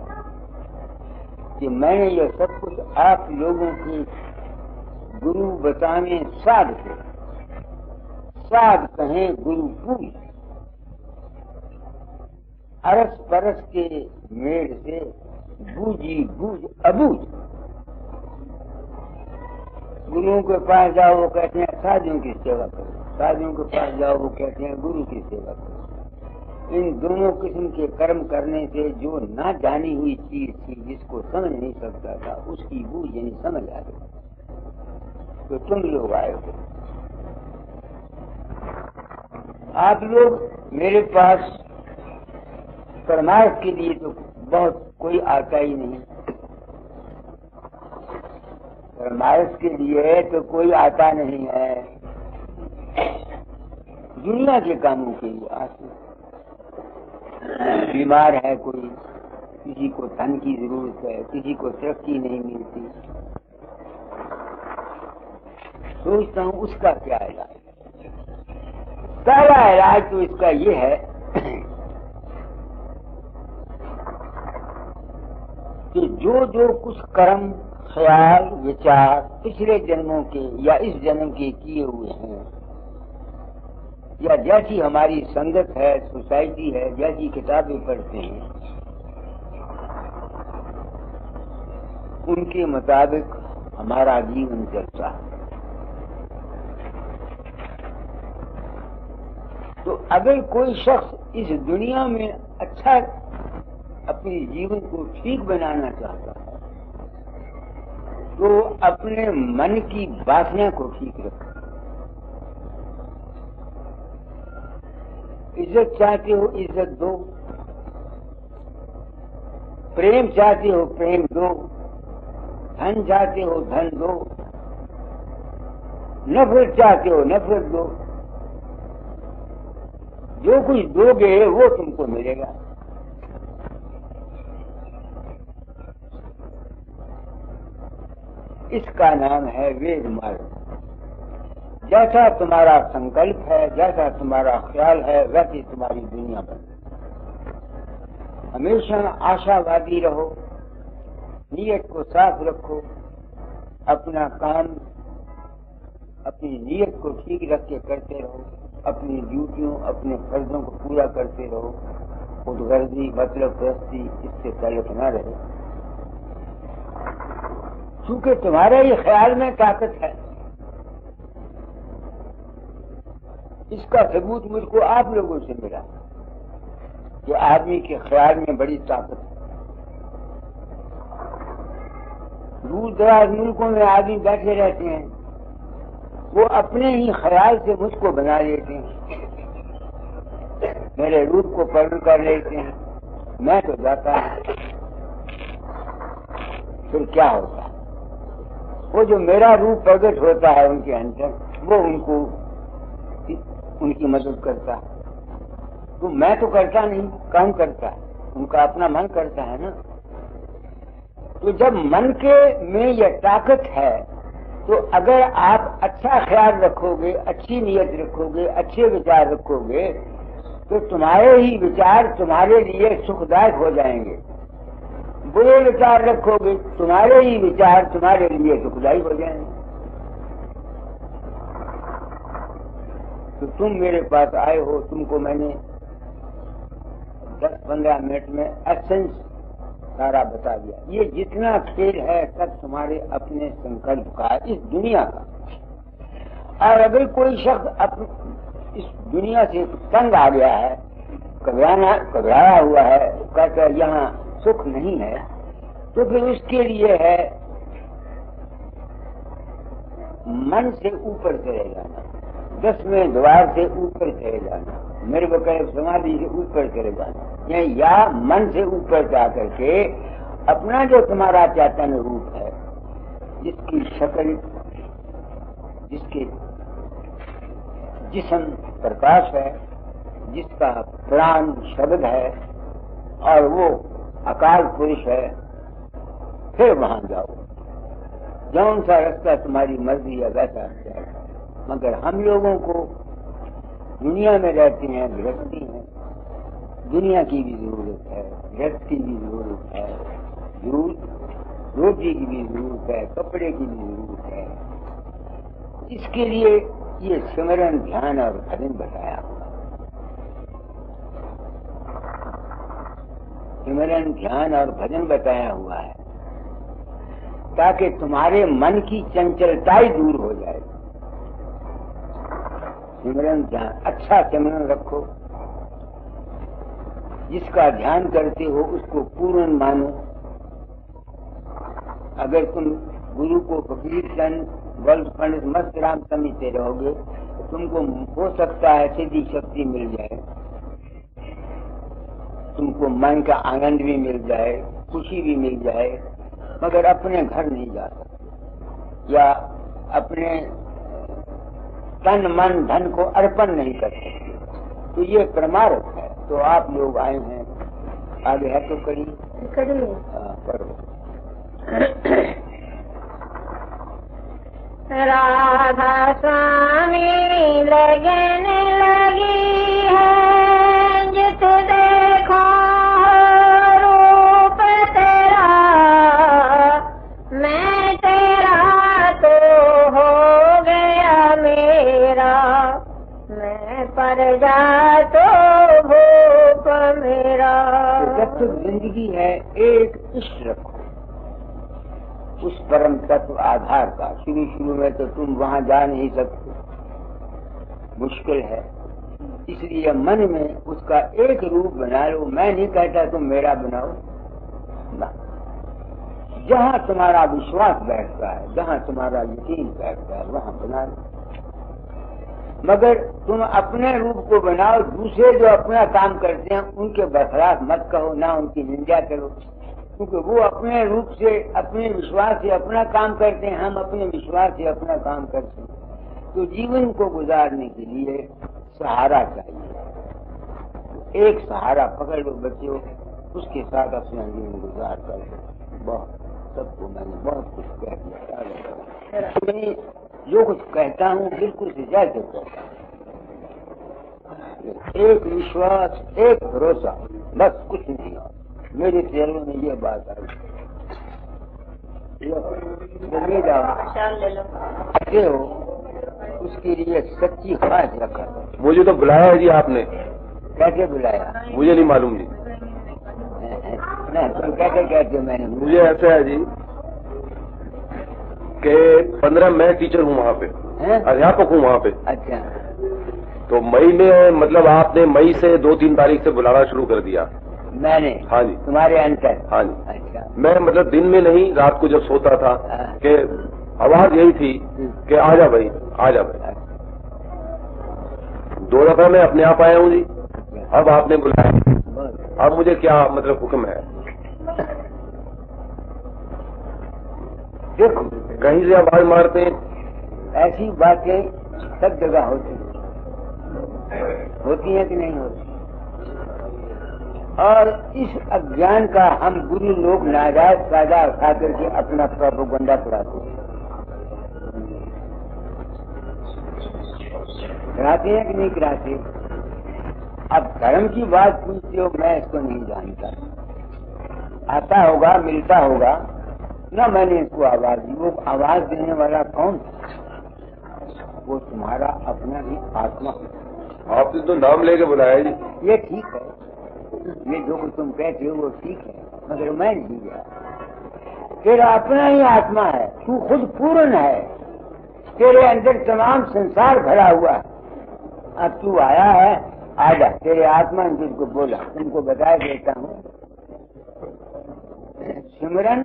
S5: कि मैंने यह सब कुछ आप लोगों की गुरु बताने साध के, साध कहें गुरु पूज, अरस परस के मेड़ से बूझी बूझ अबूझ। गुरुओं के पास जाओ वो कहते हैं साधुओं की सेवा करो, साधुओं के पास जाओ वो कहते हैं गुरु की सेवा करो। इन दोनों किस्म के कर्म करने से जो ना जानी हुई चीज थी, जिसको समझ नहीं सकता था, उसकी बूझ यानी समझ आ गई। तो तुम लोग आए हो, आप लोग मेरे पास परमार्थ के लिए तो बहुत कोई आता ही नहीं, परमार्थ के लिए तो कोई आता नहीं है, दुनिया के कामों के लिए आते। बीमार है कोई, किसी को धन की जरूरत है, किसी को तरक्की नहीं मिलती, सोचता हूँ उसका क्या इलाज। पहला इलाज तो इसका ये है कि जो जो कुछ कर्म, ख्याल, विचार पिछले जन्मों के या इस जन्म के किए हुए हैं, या जैसी हमारी संगत है, सोसाइटी है, जैसी किताबें पढ़ते हैं, उनके मुताबिक हमारा जीवन चलता है। तो अगर कोई शख्स इस दुनिया में अच्छा अपने जीवन को ठीक बनाना चाहता है, तो अपने मन की वासना को ठीक रखे। इज्जत चाहते हो इज्जत दो, प्रेम चाहते हो प्रेम दो, धन चाहते हो धन दो, नफरत चाहते हो नफरत दो। जो कुछ दोगे वो तुमको मिलेगा। इसका नाम है वेद मार्ग। जैसा तुम्हारा संकल्प है, जैसा तुम्हारा ख्याल है, वैसी तुम्हारी दुनिया बने। हमेशा आशावादी रहो, नीयत को साफ रखो, अपना काम अपनी नीयत को ठीक रख के करते रहो, अपनी ड्यूटियों अपने फर्जों को पूरा करते रहो। खुदगर्जी मतलब प्रस्ती इससे ताल्लुक न रहे, क्योंकि तुम्हारे ये ख्याल में ताकत है। इसका सबूत मुझको आप लोगों से मिला कि आदमी के ख्याल में बड़ी ताकत है। दूर दराज मुल्कों में आदमी बैठे रहते हैं, वो अपने ही ख्याल से मुझको बना लेते हैं, मेरे रूप को पढ़ कर लेते हैं, मैं तो जाता हूं। फिर क्या होता है? वो जो मेरा रूप प्रकट होता है उनके अंदर, वो उनको उनकी मदद करता है। तो मैं तो करता नहीं, काम करता है, उनका अपना मन करता है ना। तो जब मन के में यह ताकत है, तो अगर आप अच्छा ख्याल रखोगे, अच्छी नीयत रखोगे, अच्छे विचार रखोगे, तो तुम्हारे ही विचार तुम्हारे लिए सुखदायक हो जाएंगे। बुरे विचार रखोगे, तुम्हारे ही विचार तुम्हारे लिए दुखदायी हो जाएंगे। तो तुम मेरे पास आए हो, तुमको मैंने 10-15 मिनट में एसेंस सारा बता दिया। ये जितना खेल है सब तुम्हारे अपने संकल्प का, इस दुनिया का। और अगर कोई शख्स इस दुनिया से तंग आ गया है, घबराया हुआ है, कहता है यहाँ सुख नहीं है, तो फिर उसके लिए है मन से ऊपर चले जाना, 10वें द्वार से ऊपर चले जाना, निर्विकल्प समाधि से ऊपर चले जाना, या मन से ऊपर जा करके अपना जो तुम्हारा चैतन्य रूप है, जिसकी शक्ल, जिसके जिस्म प्रकाश है, जिसका प्राण शब्द है, और वो अकाल पुरुष है, फिर वहां जाओ। जौन सा रास्ता तुम्हारी मर्जी है वैसा जाएगा। मगर हम लोगों को दुनिया में रहते हैं, गृहस्थी है, दुनिया की भी जरूरत है, गृहस्थ की भी जरूरत है, रोटी की भी जरूरत है, कपड़े की भी जरूरत है। इसके लिए ये सिमरन, ध्यान और भजन बताया हुआ। सिमरन, ध्यान और भजन बताया हुआ है ताकि तुम्हारे मन की चंचलता ही दूर हो जाए। सिमरन, ध्यान, अच्छा सिमरन रखो। जिसका ध्यान करते हो उसको पूर्ण मानो। अगर तुम गुरु को फकीर चंद बल्द पंडित मस्त राम समझते रहोगे तो तुमको हो सकता है सिद्धि शक्ति मिल जाए, तुमको मन का आनंद भी मिल जाए, खुशी भी मिल जाए, मगर अपने घर नहीं जा सकते या अपने तन मन धन को अर्पण नहीं कर सकते। तो ये परमार्थ है। तो आप लोग आए हैं, आगे है तो करिए। पढ़ो।
S1: राधा स्वामी लगन लगी है, जित देखो रूप तेरा, मैं तेरा तो हो गया मेरा, मैं पर जा तो भूप मेरा।
S5: जब तक जिंदगी है एक इष्ट रखो उस परम तत्व आधार का। शुरू में तो तुम वहां जा नहीं सकते, मुश्किल है, इसलिए मन में उसका एक रूप बना लो। मैं नहीं कहता तुम मेरा बनाओ ना, जहां तुम्हारा विश्वास बैठता है, जहां तुम्हारा यकीन बैठता है वहां बना लो। मगर तुम अपने रूप को बनाओ, दूसरे जो अपना काम करते हैं उनके बरखलाफ मत कहो, ना उनकी निंदा करो, क्योंकि वो अपने रूप से, अपने विश्वास से अपना काम करते हैं, हम अपने विश्वास से अपना काम करते हैं। तो जीवन को गुजारने के लिए सहारा चाहिए। एक सहारा पकड़ लो बच्चों, उसके साथ अपना जीवन गुजार कर लो। बहुत सबको मैंने बहुत कुछ कह दिया। मैं जो कुछ कहता हूँ बिल्कुल से जैसे कहता हूँ। एक विश्वास, एक भरोसा, बस कुछ नहीं। मेरे चेहरों में ये बात आ गई। अच्छे हो उसके लिए सच्ची ख्वाहिश रखा।
S6: मुझे तो बुलाया है जी आपने।
S5: कैसे बुलाया?
S6: मुझे नहीं मालूम जी।
S5: नहीं तुम कैसे कहते हो? मैंने
S6: मुझे ऐसा है जी कि 15 मैं टीचर हूँ वहाँ पे, अध्यापक हूँ वहाँ पे।
S5: अच्छा,
S6: तो मई में, मतलब आपने मई से 2-3 तारीख से बुलाना शुरू कर दिया।
S5: मैंने?
S6: हाँ जी।
S5: तुम्हारे अंतर?
S6: हाँ जी।
S5: अच्छा।
S6: मैं मतलब दिन में नहीं, रात को जब सोता था कि आवाज यही थी कि आजा भाई, आजा भाई। 2 दफा मैं अपने आप आया हूँ जी। अब आपने बुलाया, अब मुझे क्या मतलब हुक्म है?
S5: देखो
S6: कहीं से आवाज मारते हैं,
S5: ऐसी बातें सब जगह होती हैं कि नहीं होती? और इस अज्ञान का हम गुरु लोग नाजायज फायदा उठा करके अपना प्रोपेगेंडा कराते हैं। कराते हैं कि नहीं कराते? अब धर्म की बात पूछते हो, मैं इसको नहीं जानता। आता होगा, मिलता होगा ना, मैंने इसको आवाज दी। वो आवाज देने वाला कौन था? वो तुम्हारा अपना ही आत्मा।
S6: आपने तो नाम लेके बुलाया जी।
S5: ये ठीक है, ये जो कुछ तुम कहते हो वो ठीक है, मगर मैं नहीं गया। तेरा अपना ही आत्मा है, तू खुद पूर्ण है, तेरे अंदर तमाम संसार भरा हुआ है। अब तू आया है, आजा। तेरे आत्मा ने तुझको बोला, तुमको बता देता हूँ। सिमरन